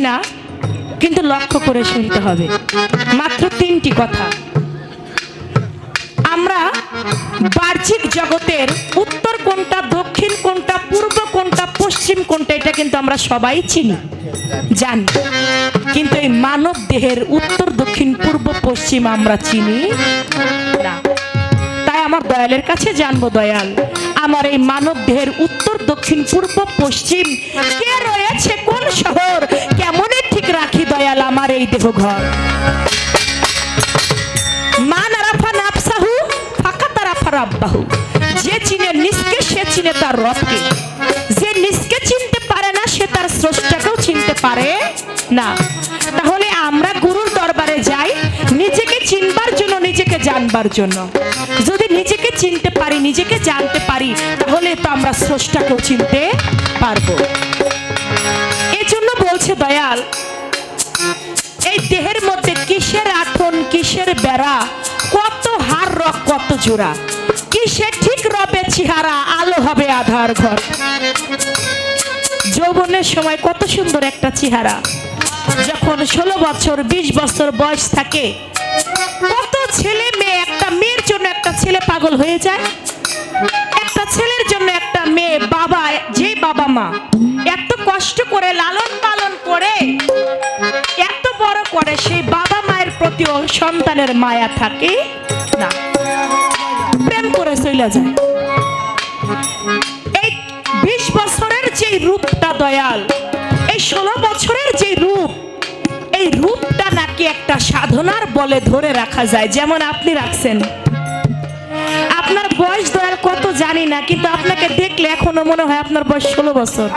না, কিন্তু লক্ষ্য করে শুনতে হবে। মাত্র 3টি কথা। আমরা বাহ্যিক জগতের উত্তর কোনটা, দক্ষিণ কোনটা, পূর্ব কোনটা, পশ্চিম কোনটা, এটা কিন্তু আমরা সবাই চিনি, জানি, কিন্তু এই মানব দেহের উত্তর, দক্ষিণ, পূর্ব, পশ্চিম আমরা চিনি না। তাই আমার দয়ালের কাছে জানবো, দয়াল আমার এই মানব দেহের উত্তর, দক্ষিণ, পূর্ব, পশ্চিম কে রয়েছে, কোন শহর, কেমনে ঠিক রাখি দয়াল আমার এই দেহঘর। মান আরাফা নাফসাহু ফাকাত আরাফা রাব্বাহু। যে চিনে নিজকে সে চিনে তার রবকে, যে নিজকে চিনতে পারে না সে তার স্রষ্টাকেও চিনতে পারে না। তাহলে আমরা গুরুর দরবারে যাই নিজেকে চিনবার জন্য, নিজেকে জানবার জন্য। যদি নিজেকে চিনতে পারি, নিজেকে জানতে পারি, তাহলে তো আমরা স্রষ্টাকেও চিনতে পারবো। এজন্য বলছে দয়াল, এই দেহের মধ্যে কিসের আঠন, কিসের বেড়া, কত হার রক, কত জোড়া, কিসে ঠিক রবে চেহারা, আলো হবে আধার ঘর। যৌবনের সময় কত সুন্দর একটা চেহারা, যখন 16 বছর 20 বছর বয়স থাকে, কত ছেলে মেয়ে, একটা মেয়ের জন্য একটা ছেলে পাগল হয়ে যায়, একটা ছেলের জন্য একটা মেয়ে, বাবা, যে বাবা মা এত কষ্ট করে লালন পালন করে এত বড় করে, সেই বাবা মায়ের প্রতিও সন্তানের মায়া থাকে না, প্রেম করে চলে যায়। এই 20 বছরের যে রূপটা দয়াল, এই 16 বছরের যে রূপ, এই রূপটা নাকি একটা সাধনার বলে ধরে রাখা যায়, যেমন আপনি রাখছেন। আপনার বয়স দয়াল কত জানি না, কিন্তু আপনাকে দেখলে এখনো মনে হয় আপনার বয়স 16 বছর।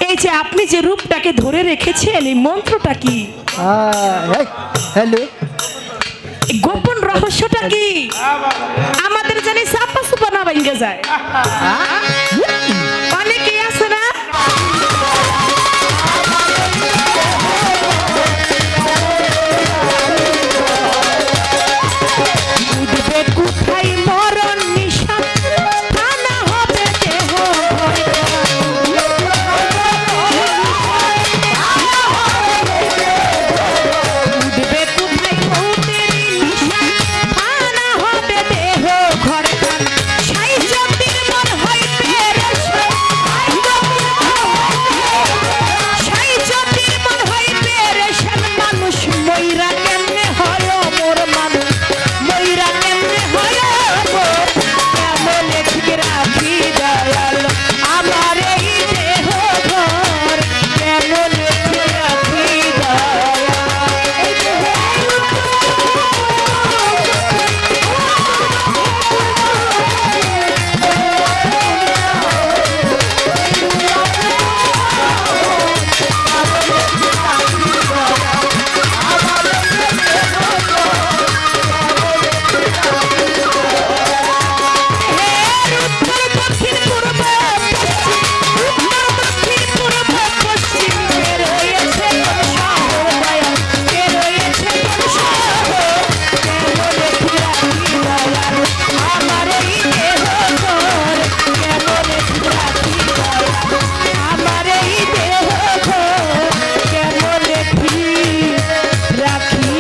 এই যে আপনি যে রূপটাকে ধরে রেখেছেন, এই মন্ত্রটা কি, হ্যালো, গোপন রহস্যটা কি, আমাদের জানি চাপা চুপা না ভেঙে যায়। অনেকেই আছে না, উঠবে কোথায় মরণ নিশান, থানা হবে দেহ উঠবে কোথায় মৌতের নিশান, থানা হবে দেহ ঘর খান। সাই জ্যোতির মন হয় পেরেশান, সাই জ্যোতির মন হয় পেরেশান। মানুষ মইরা কেমনে হয় মোর, মানুষ মইরা কেমনে হয় মোর, কেমনে ঠিক রাখি দয়াল আমার এই দেহ ঘর, কেমনে ঠিক রাখি দয়াল। উত্তর দক্ষিণ পূর্ব পশ্চিম, উত্তর দক্ষিণ পূর্ব পশ্চিম, কে রয়েছে কোন শহর দয়াল, কে রয়েছে কোন শহর, কেমনে ঠিক রাখি দয়াল আমার এই দেহ ঘর, কেমনে ঠিক রাখি দয়াল আমার এই দেহ ঘর, কেমনে ঠিক রাখি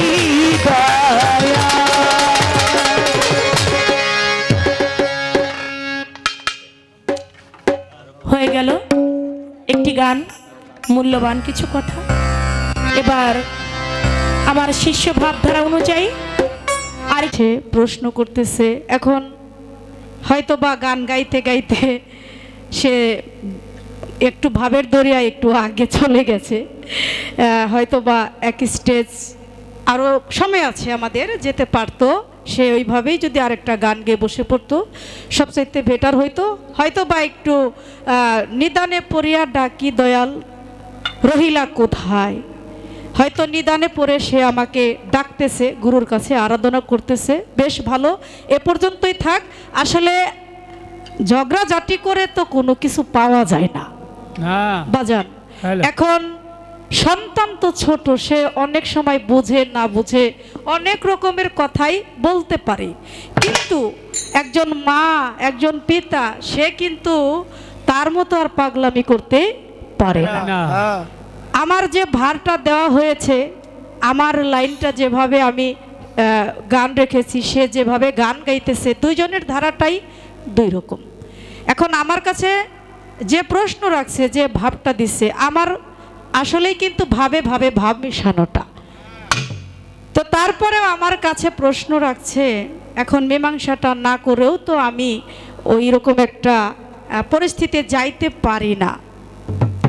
দয়াল। হয়ে গেল একটি গান, মূল্যবান কিছু কথা। এবার আমার শিষ্য ভাবধারা অনুযায়ী আর সে প্রশ্ন করতেছে। এখন হয়তো বা গান গাইতে গাইতে সে একটু ভাবের দরিয়া একটু আগে চলে গেছে, হয়তো বা এক স্টেজ আরও সময় আছে আমাদের, যেতে পারতো। সে ওইভাবেই যদি আরেকটা গান গেয়ে বসে পড়তো সবচাইতে বেটার হইতো। হয়তো বা একটু নিদানে পড়িয়া ডাকি দয়াল রহিলা কোথায়, হয়তো নিদানে পড়ে সে আমাকে ডাকতেছে, গুরুর কাছে আরাধনা করতেছে। বেশ ভালো, এ পর্যন্তই থাক। আসলে ঝগড়াঝাটি করে তো কোনো কিছু পাওয়া যায় না বাজান। হ্যালো। এখন সন্তান তো ছোট, সে অনেক সময় বুঝে না বুঝে অনেক রকমের কথাই বলতে পারে, কিন্তু একজন মা, একজন পিতা, সে কিন্তু তার মতো আর পাগলামি করতে পারে না। না আমার যে ভারটা দেওয়া হয়েছে, আমার লাইনটা যেভাবে আমি গান রেখেছি, সে যেভাবে গান গাইতেছে, দুইজনের ধারাটাই দুই রকম। এখন আমার কাছে যে প্রশ্ন রাখছে, যে ভাবটা দিচ্ছে, আমার আসলেই কিন্তু ভাবে ভাবে ভাব মিশানোটা। তো তারপরেও আমার কাছে প্রশ্ন রাখছে, এখন মীমাংসাটা না করেও তো আমি ওই রকম একটা পরিস্থিতিতে যাইতে পারি না।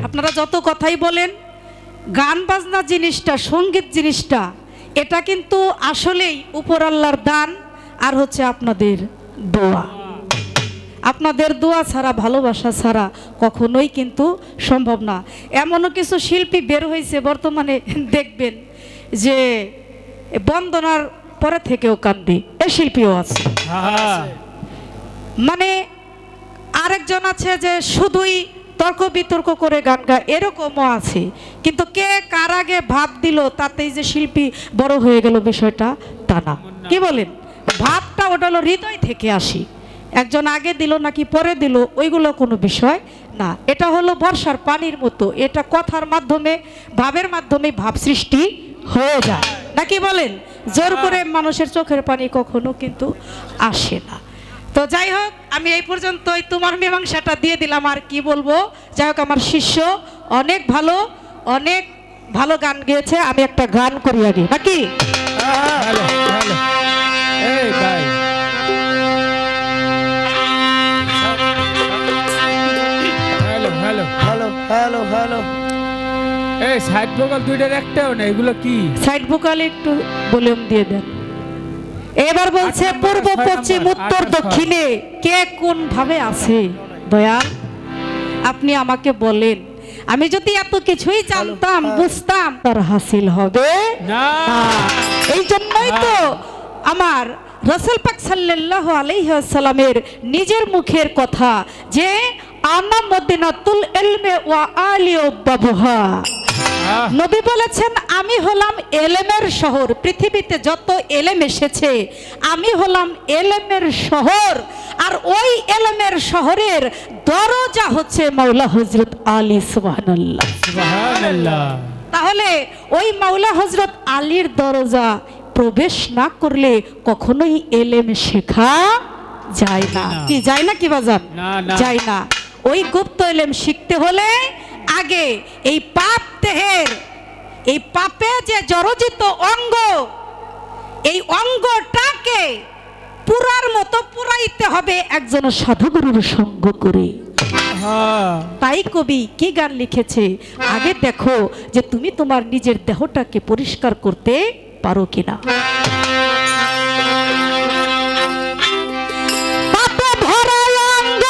আপনারা যত কথাই বলেন, গান বাজনা জিনিসটা, সঙ্গীত জিনিসটা, এটা কিন্তু আসলেই উপর আল্লাহর দান, আর হচ্ছে আপনাদের দোয়া। আপনাদের দোয়া ছাড়া, ভালোবাসা ছাড়া কখনোই কিন্তু সম্ভব না। এমনও কিছু শিল্পী বের হয়েছে বর্তমানে, দেখবেন যে বন্দনার পরে থেকেও কান্দি, এ শিল্পীও আছে। হ্যাঁ মানে আরেকজন আছে যে শুধুই তর্ক বিতর্ক করে গান গায়, এরকমও আছে। কিন্তু কে কার আগে ভাব দিল তাতেই যে শিল্পী বড় হয়ে গেল, বিষয়টা তা না। কি বলেন? ভাবটা ওটা হলো হৃদয় থেকে আসি। একজন আগে দিল নাকি পরে দিল, ওইগুলো কোনো বিষয় না। এটা হলো বর্ষার পানির মতো, এটা কথার মাধ্যমে, ভাবের মাধ্যমে ভাব সৃষ্টি হয়ে যায়, নাকি বলেন? জোর করে মানুষের চোখের পানি কখনো কিন্তু আসে না। তো যাই হোক, আমি এই পর্যন্তই তোমার মীমাংসাটা দিয়ে দিলাম, আর কি বলবো। যাই হোক, আমার শিষ্য অনেক ভালো, অনেক ভালো গান গেয়েছে। আমি একটা গান করি আগে, নাকি? হ্যালো হ্যালো এই ভাই hello hello hello hello hello এই সাইড ভোকাল দুইটার একটাও না, এগুলো কি? সাইড ভোকালে একটু ভলিউম দিয়ে দেন। এবার বলছে, 8 নম্বর, পূর্ব 6 পশ্চিম নম্বর, উত্তর 8 আর 6 দক্ষিণে কে কোন ভাবে আছে। দয়াল, আপনি আমাকে বলেন, আমি যদি এত কিছুই জানতাম, বুঝতাম, তার হাসিল হবে না। না। এই জন্যই তো আমার রাসূল পাক সাল্লাল্লাহু আলাইহি ওয়াসাল্লামের নিজের মুখের কথা, যে আনা মদিনাতুল ইলমে ওয়া আলিউ বাবুহা। আহ, নবী বলেছেন, আমি হলাম এলেমের শহর। পৃথিবীতে যত এলেম এসেছে, আমি হলাম এলেমের শহর। আর ওই এলেমের শহরের দরজা হচ্ছে মাওলা হযরত আলী। সুবহানাল্লাহ। সুবহানাল্লাহ। তাহলে ওই মাওলা হযরত আলীর দরজা প্রবেশ না করলে কখনোই এলেম শেখা যায় না। না। কি যায় না, কি বাজান? না, না। যায় না। ওই গুপ্ত এলেম শিখতে হলে আগে এই পাপ দেহের, এই পাপে যে জড়জিত অঙ্গ, এই অঙ্গটাকে পুরার মতো পুরাইতে হবে একজন সাধুগুরুর সঙ্গ করে। হ্যাঁ তাই কবি কি গান লিখেছে, আগে দেখো যে তুমি তোমার নিজের দেহটাকে পরিষ্কার করতে পারো কিনা। পাপে ভরা অঙ্গ,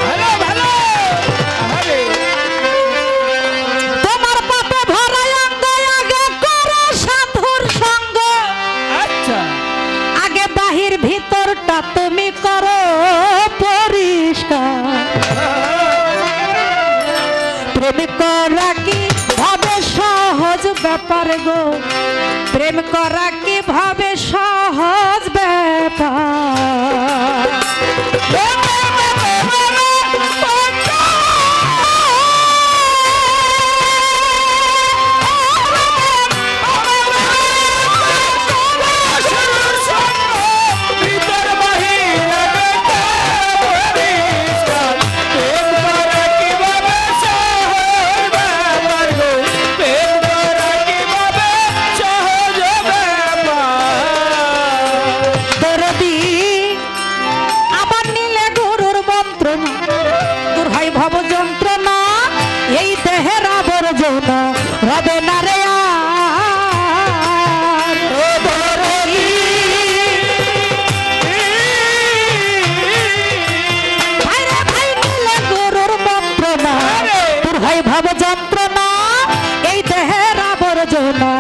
ভালো ভালো আরে তোমার পাপে ভরা অঙ্গ, আগে করো সাধুর সঙ্গ। আচ্ছা আগে বাহির ভিতরটা তুমি করো পরিষ্কার। প্রেম করা কি ভাবে সহজ ব্যাপার গো, প্রেম করা কি ভাবে সহজ ব্যাপার। ভিতর বাহির পরিষ্কার প্রেম করা কিভাবে সহজ ব্যাপার গো, প্রেম করা কিভাবে সহজ ব্যাপার। দরদি আবার নিলে গুরুর মন্ত্রণা, দূর হয় ভব যন্ত্রণা, এই দেহের আবর্জনা রবে না রে আর। ও দরদি, ভাই রে ভাই, নিলে গুরুর মন্ত্রণা, দূর হয় ভব যন্ত্রণা, এই দেহের আবর্জনা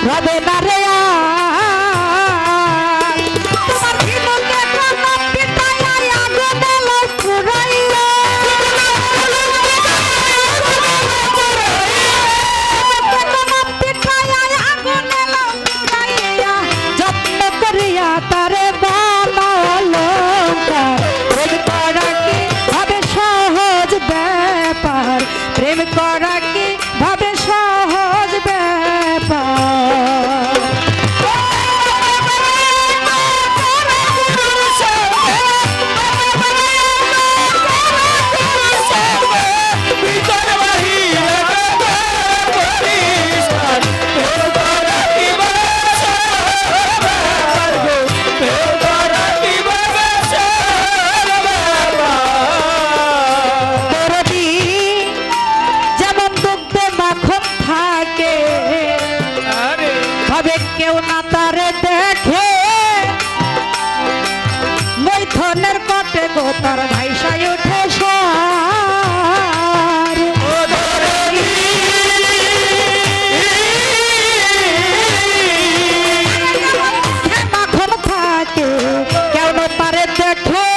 রবে না রে আর। তোমার জীবনকে প্রাণ পিতায়া আগুনে লয় পুরাইয়া। তোমার কেউ না তারে দেখে মৈথনের কটে গো তার ভাইসাই উঠে সার ও ধরণী মাখন থাকে কেউ না তারে দেখে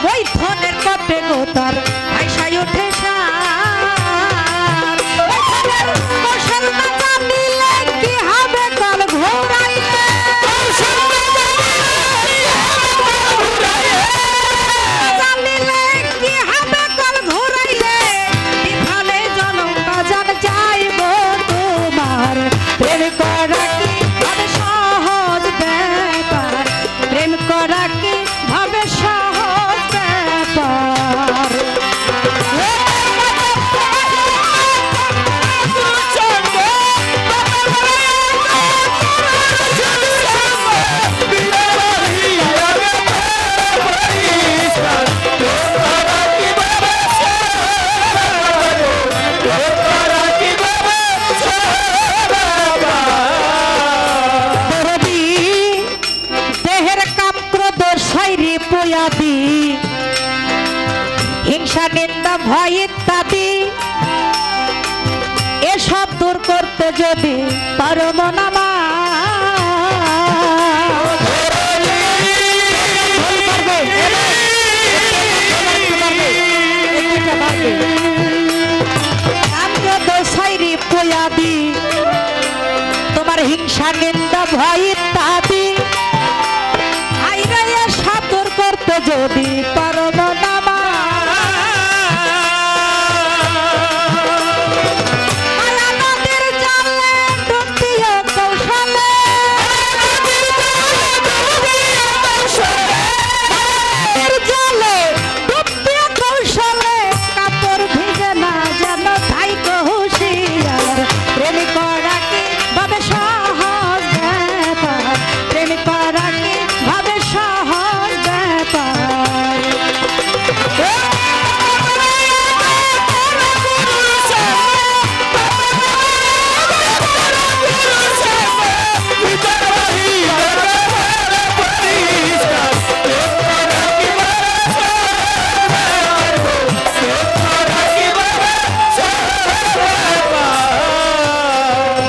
মৈথনের কটে গো তার ভাইসাই উঠে সার মৈথনের কৌশল না জানিলে কি হবে কাল ঘোরাইলে জানিলে কি হবে কাল ঘোরাইলে বিফলে জনমটা জান যাইব তোমার প্রেম করা কি ভাবে সহজ ব্যাপার প্রেম করা কি ভাবে সহজ ব্যাপার দরদি দেহের কামক্রোধ সাইরে পোয়াদি হিংসা নিন্দা ভয় ইত্যাদি এসব দূর করতে যদি পারো মনামা তোমার হিংসা নিন্দা ভয় ইত্যাদি আইরে এসব দূর করতে যদি পারো মনামা মায়া নদীর জালে ডুব দিও কৌশলে নদীর জালে ডুব দিও কৌশলে কাপড় ভিজে না যেন থাইকো হুঁশিয়ার প্রেম করা কি ভাবে সহজ ব্যাপার প্রেম করা কি ভাবে সহজ ব্যাপার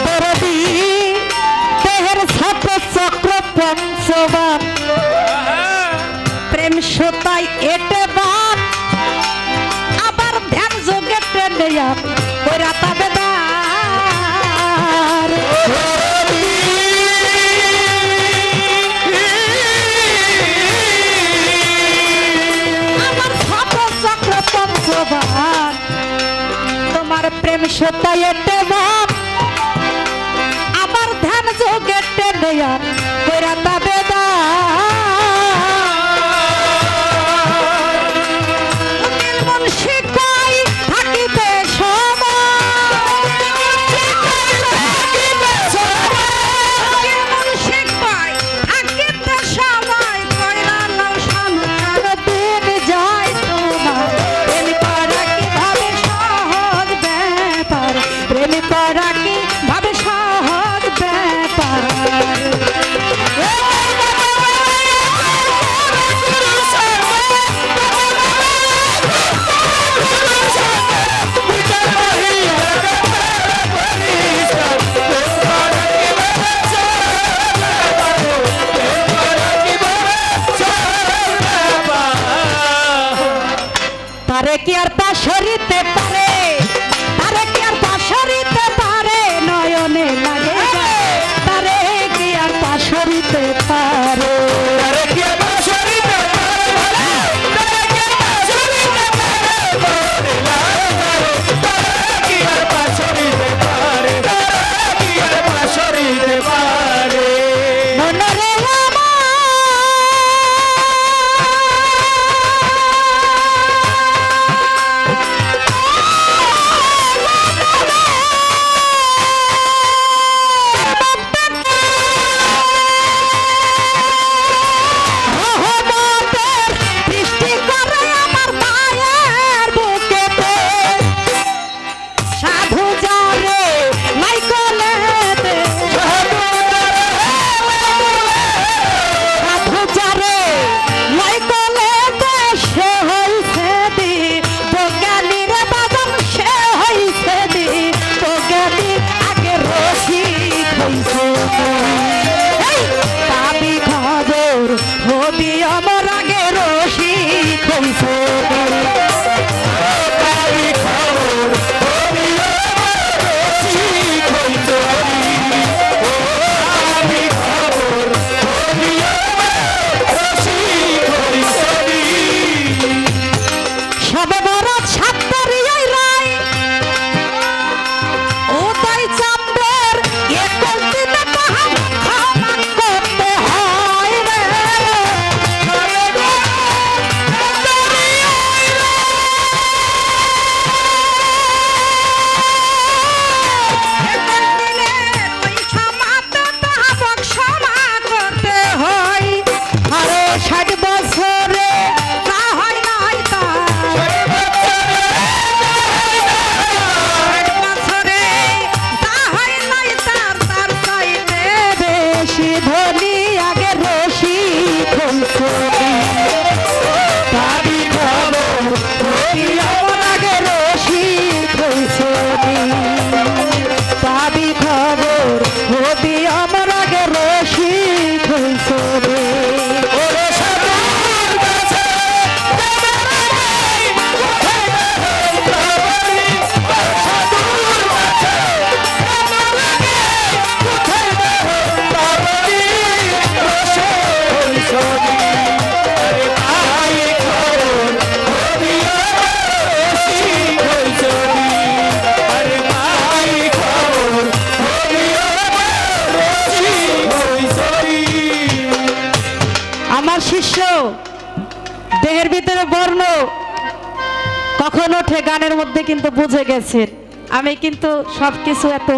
দরদি দেহের ছাপ চক্র পঞ্চবান প্রেম সুতাই এটে বান আবার ধ্যান যোগে টেনে কইরা তবে দার আমার ছাপ চক্র পঞ্চবান তোমার প্রেম সুতাই এটে বান আবার ধ্যান যোগে টেনে কইরা তবে প্রেম করা কি ভাবে সহজ ব্যাপার গানের মধ্যে কিন্তু বুঝে গেছেন আমি কিন্তু সব কিছু এত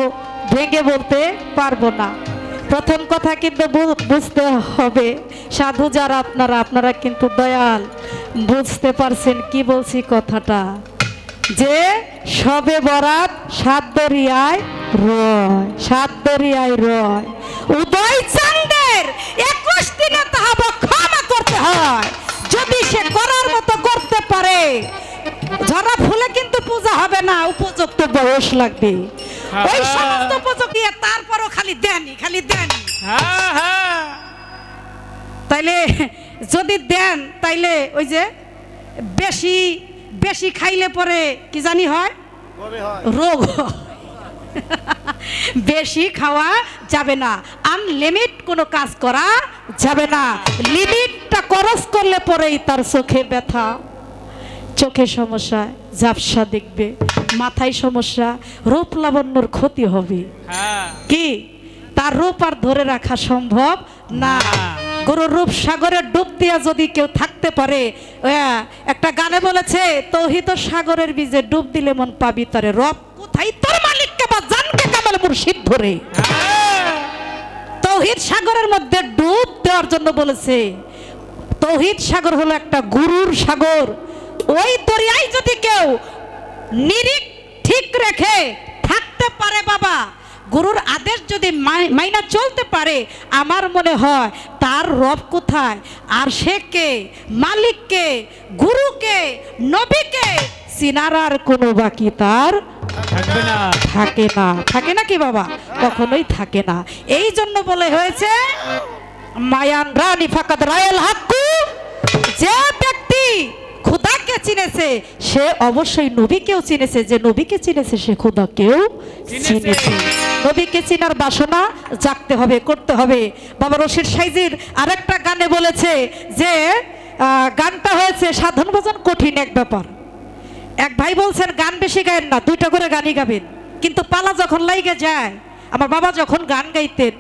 ভেঙে বলতে পারবো না। প্রথম কথা কিন্তু বুঝতে হবে, সাধু যারা আপনারা কিন্তু দয়াল, বুঝতে পারছেন কি বলছি কথাটা, যে সবে বরাত সাত দরিয়ায় রয়, সাত দরিয়ায় রয়, উদয় চাঁদের 21 দিনে তাহা ক্ষমা করতে হয়। যদি সে করার মতো করতে পারে, ঝরা ফুলে কিন্তু পূজা হবে না, উপযুক্ত বয়স লাগবে। ওই সমস্ত উপযুক্ত দিয়ে তারপরও খালি দেনই, খালি দেনই। হ্যাঁ হ্যাঁ, তাইলে যদি দেন তাইলে ওই যে বেশি বেশি খাইলে পরে কি জানি হয়, রোগ হয়। বেশি খাওয়া যাবে না, আনলিমিট কোনো কাজ করা যাবে না। লিমিটটা ক্রস করলে পরেই তার চোখে ব্যথা, চোখে সমস্যা, ঝাপসা দেখবে, মাথায় সমস্যা, রূপ লাবণ্যর ক্ষতি হবে। হ্যাঁ, কি তার রূপ আর ধরে রাখা সম্ভব না। গরুর রূপ সাগরে ডুব দিয়া যদি কেউ থাকতে পারে, একটা গানে বলেছে, তৌহিদ সাগরের বীজে ডুব দিলে মন পাবি তারে, রব কোথায় তোর মালিককে বা জানকে কামাল মুর্শিদ ধরে। তৌহিদ সাগরের মধ্যে ডুব দেওয়ার জন্য বলেছে। তৌহিদ সাগর হলো একটা গুরুর সাগর। ওই দরিয়ায় যদি কেউ নিরিখ ঠিক রেখে থাকতে পারে বাবা, গুরুর আদেশ যদি মাইনা চলতে পারে, আমার মনে হয় তার রব কোথায়, আর সে কে, মালিককে, গুরুকে, নবীকে চিনার আর কোনো বাকি তার থাকবে না, থাকে না। থাকে না কি বাবা, কখনোই থাকে না। এই জন্য বলে হয়েছে মায়ান রানী ফাকাদ রায়াল হাক্কু, যে ব্যক্তি খোদাকে চিনেছে সে অবশ্যই নবীকেও চিনেছে, যে নবীকে চিনেছে সে খোদাকেও চিনেছে। নবীকে চিনার বাসনা জাগতে হবে, করতে হবে। বাবা রশিদ সাইজির আরেকটা গানে বলেছে যে গানটা হয়েছে সাধন ভজন কঠিন এক ব্যাপার। এক ভাই বলছেন গান বেশি গায়েন না, 2টা করে গানই গাবেন, কিন্তু পালা যখন লাইগে যায়, আমার বাবা যখন গান গাইতেন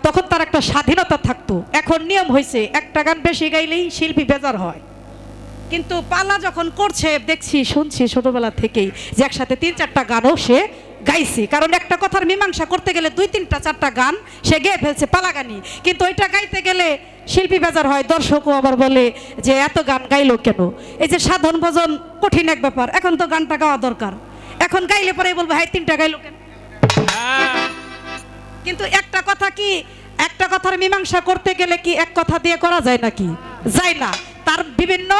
তখন তার একটা স্বাধীনতা থাকতো। এখন নিয়ম হয়েছে একটা গান বেশি গাইলেই শিল্পী বেজার হয়, কিন্তু পালা যখন করছে দেখছি শুনছি ছোটবেলা থেকেই যে একসাথে 3-4টা গানও সে গাইছে। কারণ একটা কথার মীমাংসা করতে গেলে 2-3-4টা গান সে গেয়ে ফেলছে পালা গানি, কিন্তু ওইটা গাইতে গেলে শিল্পী বেজার হয়, দর্শকও আবার বলে যে এত গান গাইলো কেন। এই যে সাধন ভজন কঠিন এক ব্যাপার, এখন তো গানটা গাওয়া দরকার, এখন গাইলে পরে বলবো হ্যাঁ 3টা গাইলো কেন। কিন্তু একটা কথা কি, একটা কথার মীমাংসা করতে গেলে কি এক কথা দিয়ে করা যায় নাকি? যায় না, তার বিভিন্ন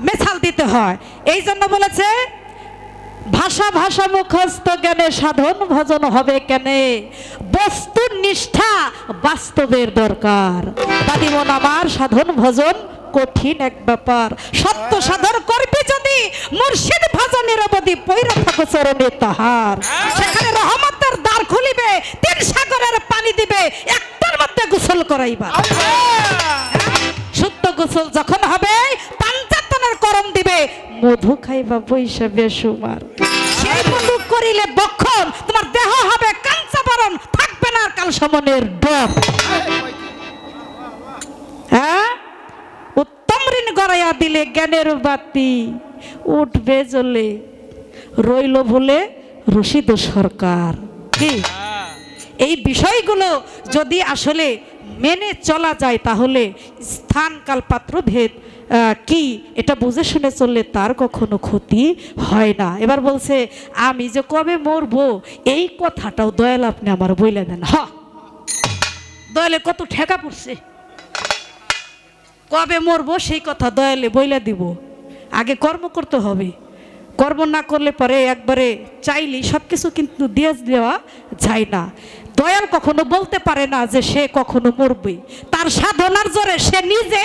মেছাল দিতে হয়। এই জন্য বলেছে ভাষা ভাষা মুখস্থ জ্ঞানে সাধন ভজন হবে কেনে, বস্তুর নিষ্ঠা বাস্তবের দরকার। দাদিমন আমার সাধন ভজন কঠিন এক ব্যাপার, সত্য সাধন করবি যদি মুর্শিদ ভজনের অবধি পইরা থাকো চরণে তাহার, সেখানে রহমতের দ্বার খুলিবে, 3 সাগরের পানি দিবে, একটার মধ্যে গোসল করাইবা। শুদ্ধ গোসল যখন হবে, পাঞ্জাতনের করম দিবে, মধু খাইবা বৈশা বেসুমার, সেই মধু করিলে বক্ষণ, তোমার দেহ হবে কাঞ্চা বরণ, থাকবে না আর কাল সমনের ডর। হ্যাঁ, উত্তম ঋণ গড়াইয়া দিলে জ্ঞানের বাতি উঠবে জ্বলে, রইল ভুলে রশিদ সরকার। কি এই বিষয়গুলো যদি আসলে মেনে চলা যায়, তাহলে স্থান কাল পাত্র ভেদ কি এটা বুঝে শুনে চললে তার কখনো ক্ষতি হয় না। এবার বলছে আমি যে কবে মরবো এই কথাটাও দয়াল আপনি আমার বইলে দেন। হ্যাঁ, দয়ালে কত ঠেকা পড়ছে, কবে মরবো সেই কথা দয়ালে বইলে দিব। আগে কর্ম করতে হবে, কর্ম না করলে পরে একবারে চাইলেই সব কিছু কিন্তু দিয়ে দেওয়া যায় না। দয়াল কখনো বলতে পারে না যে সে কখনো মরবে, তার সাধনার জোরে সে নিজে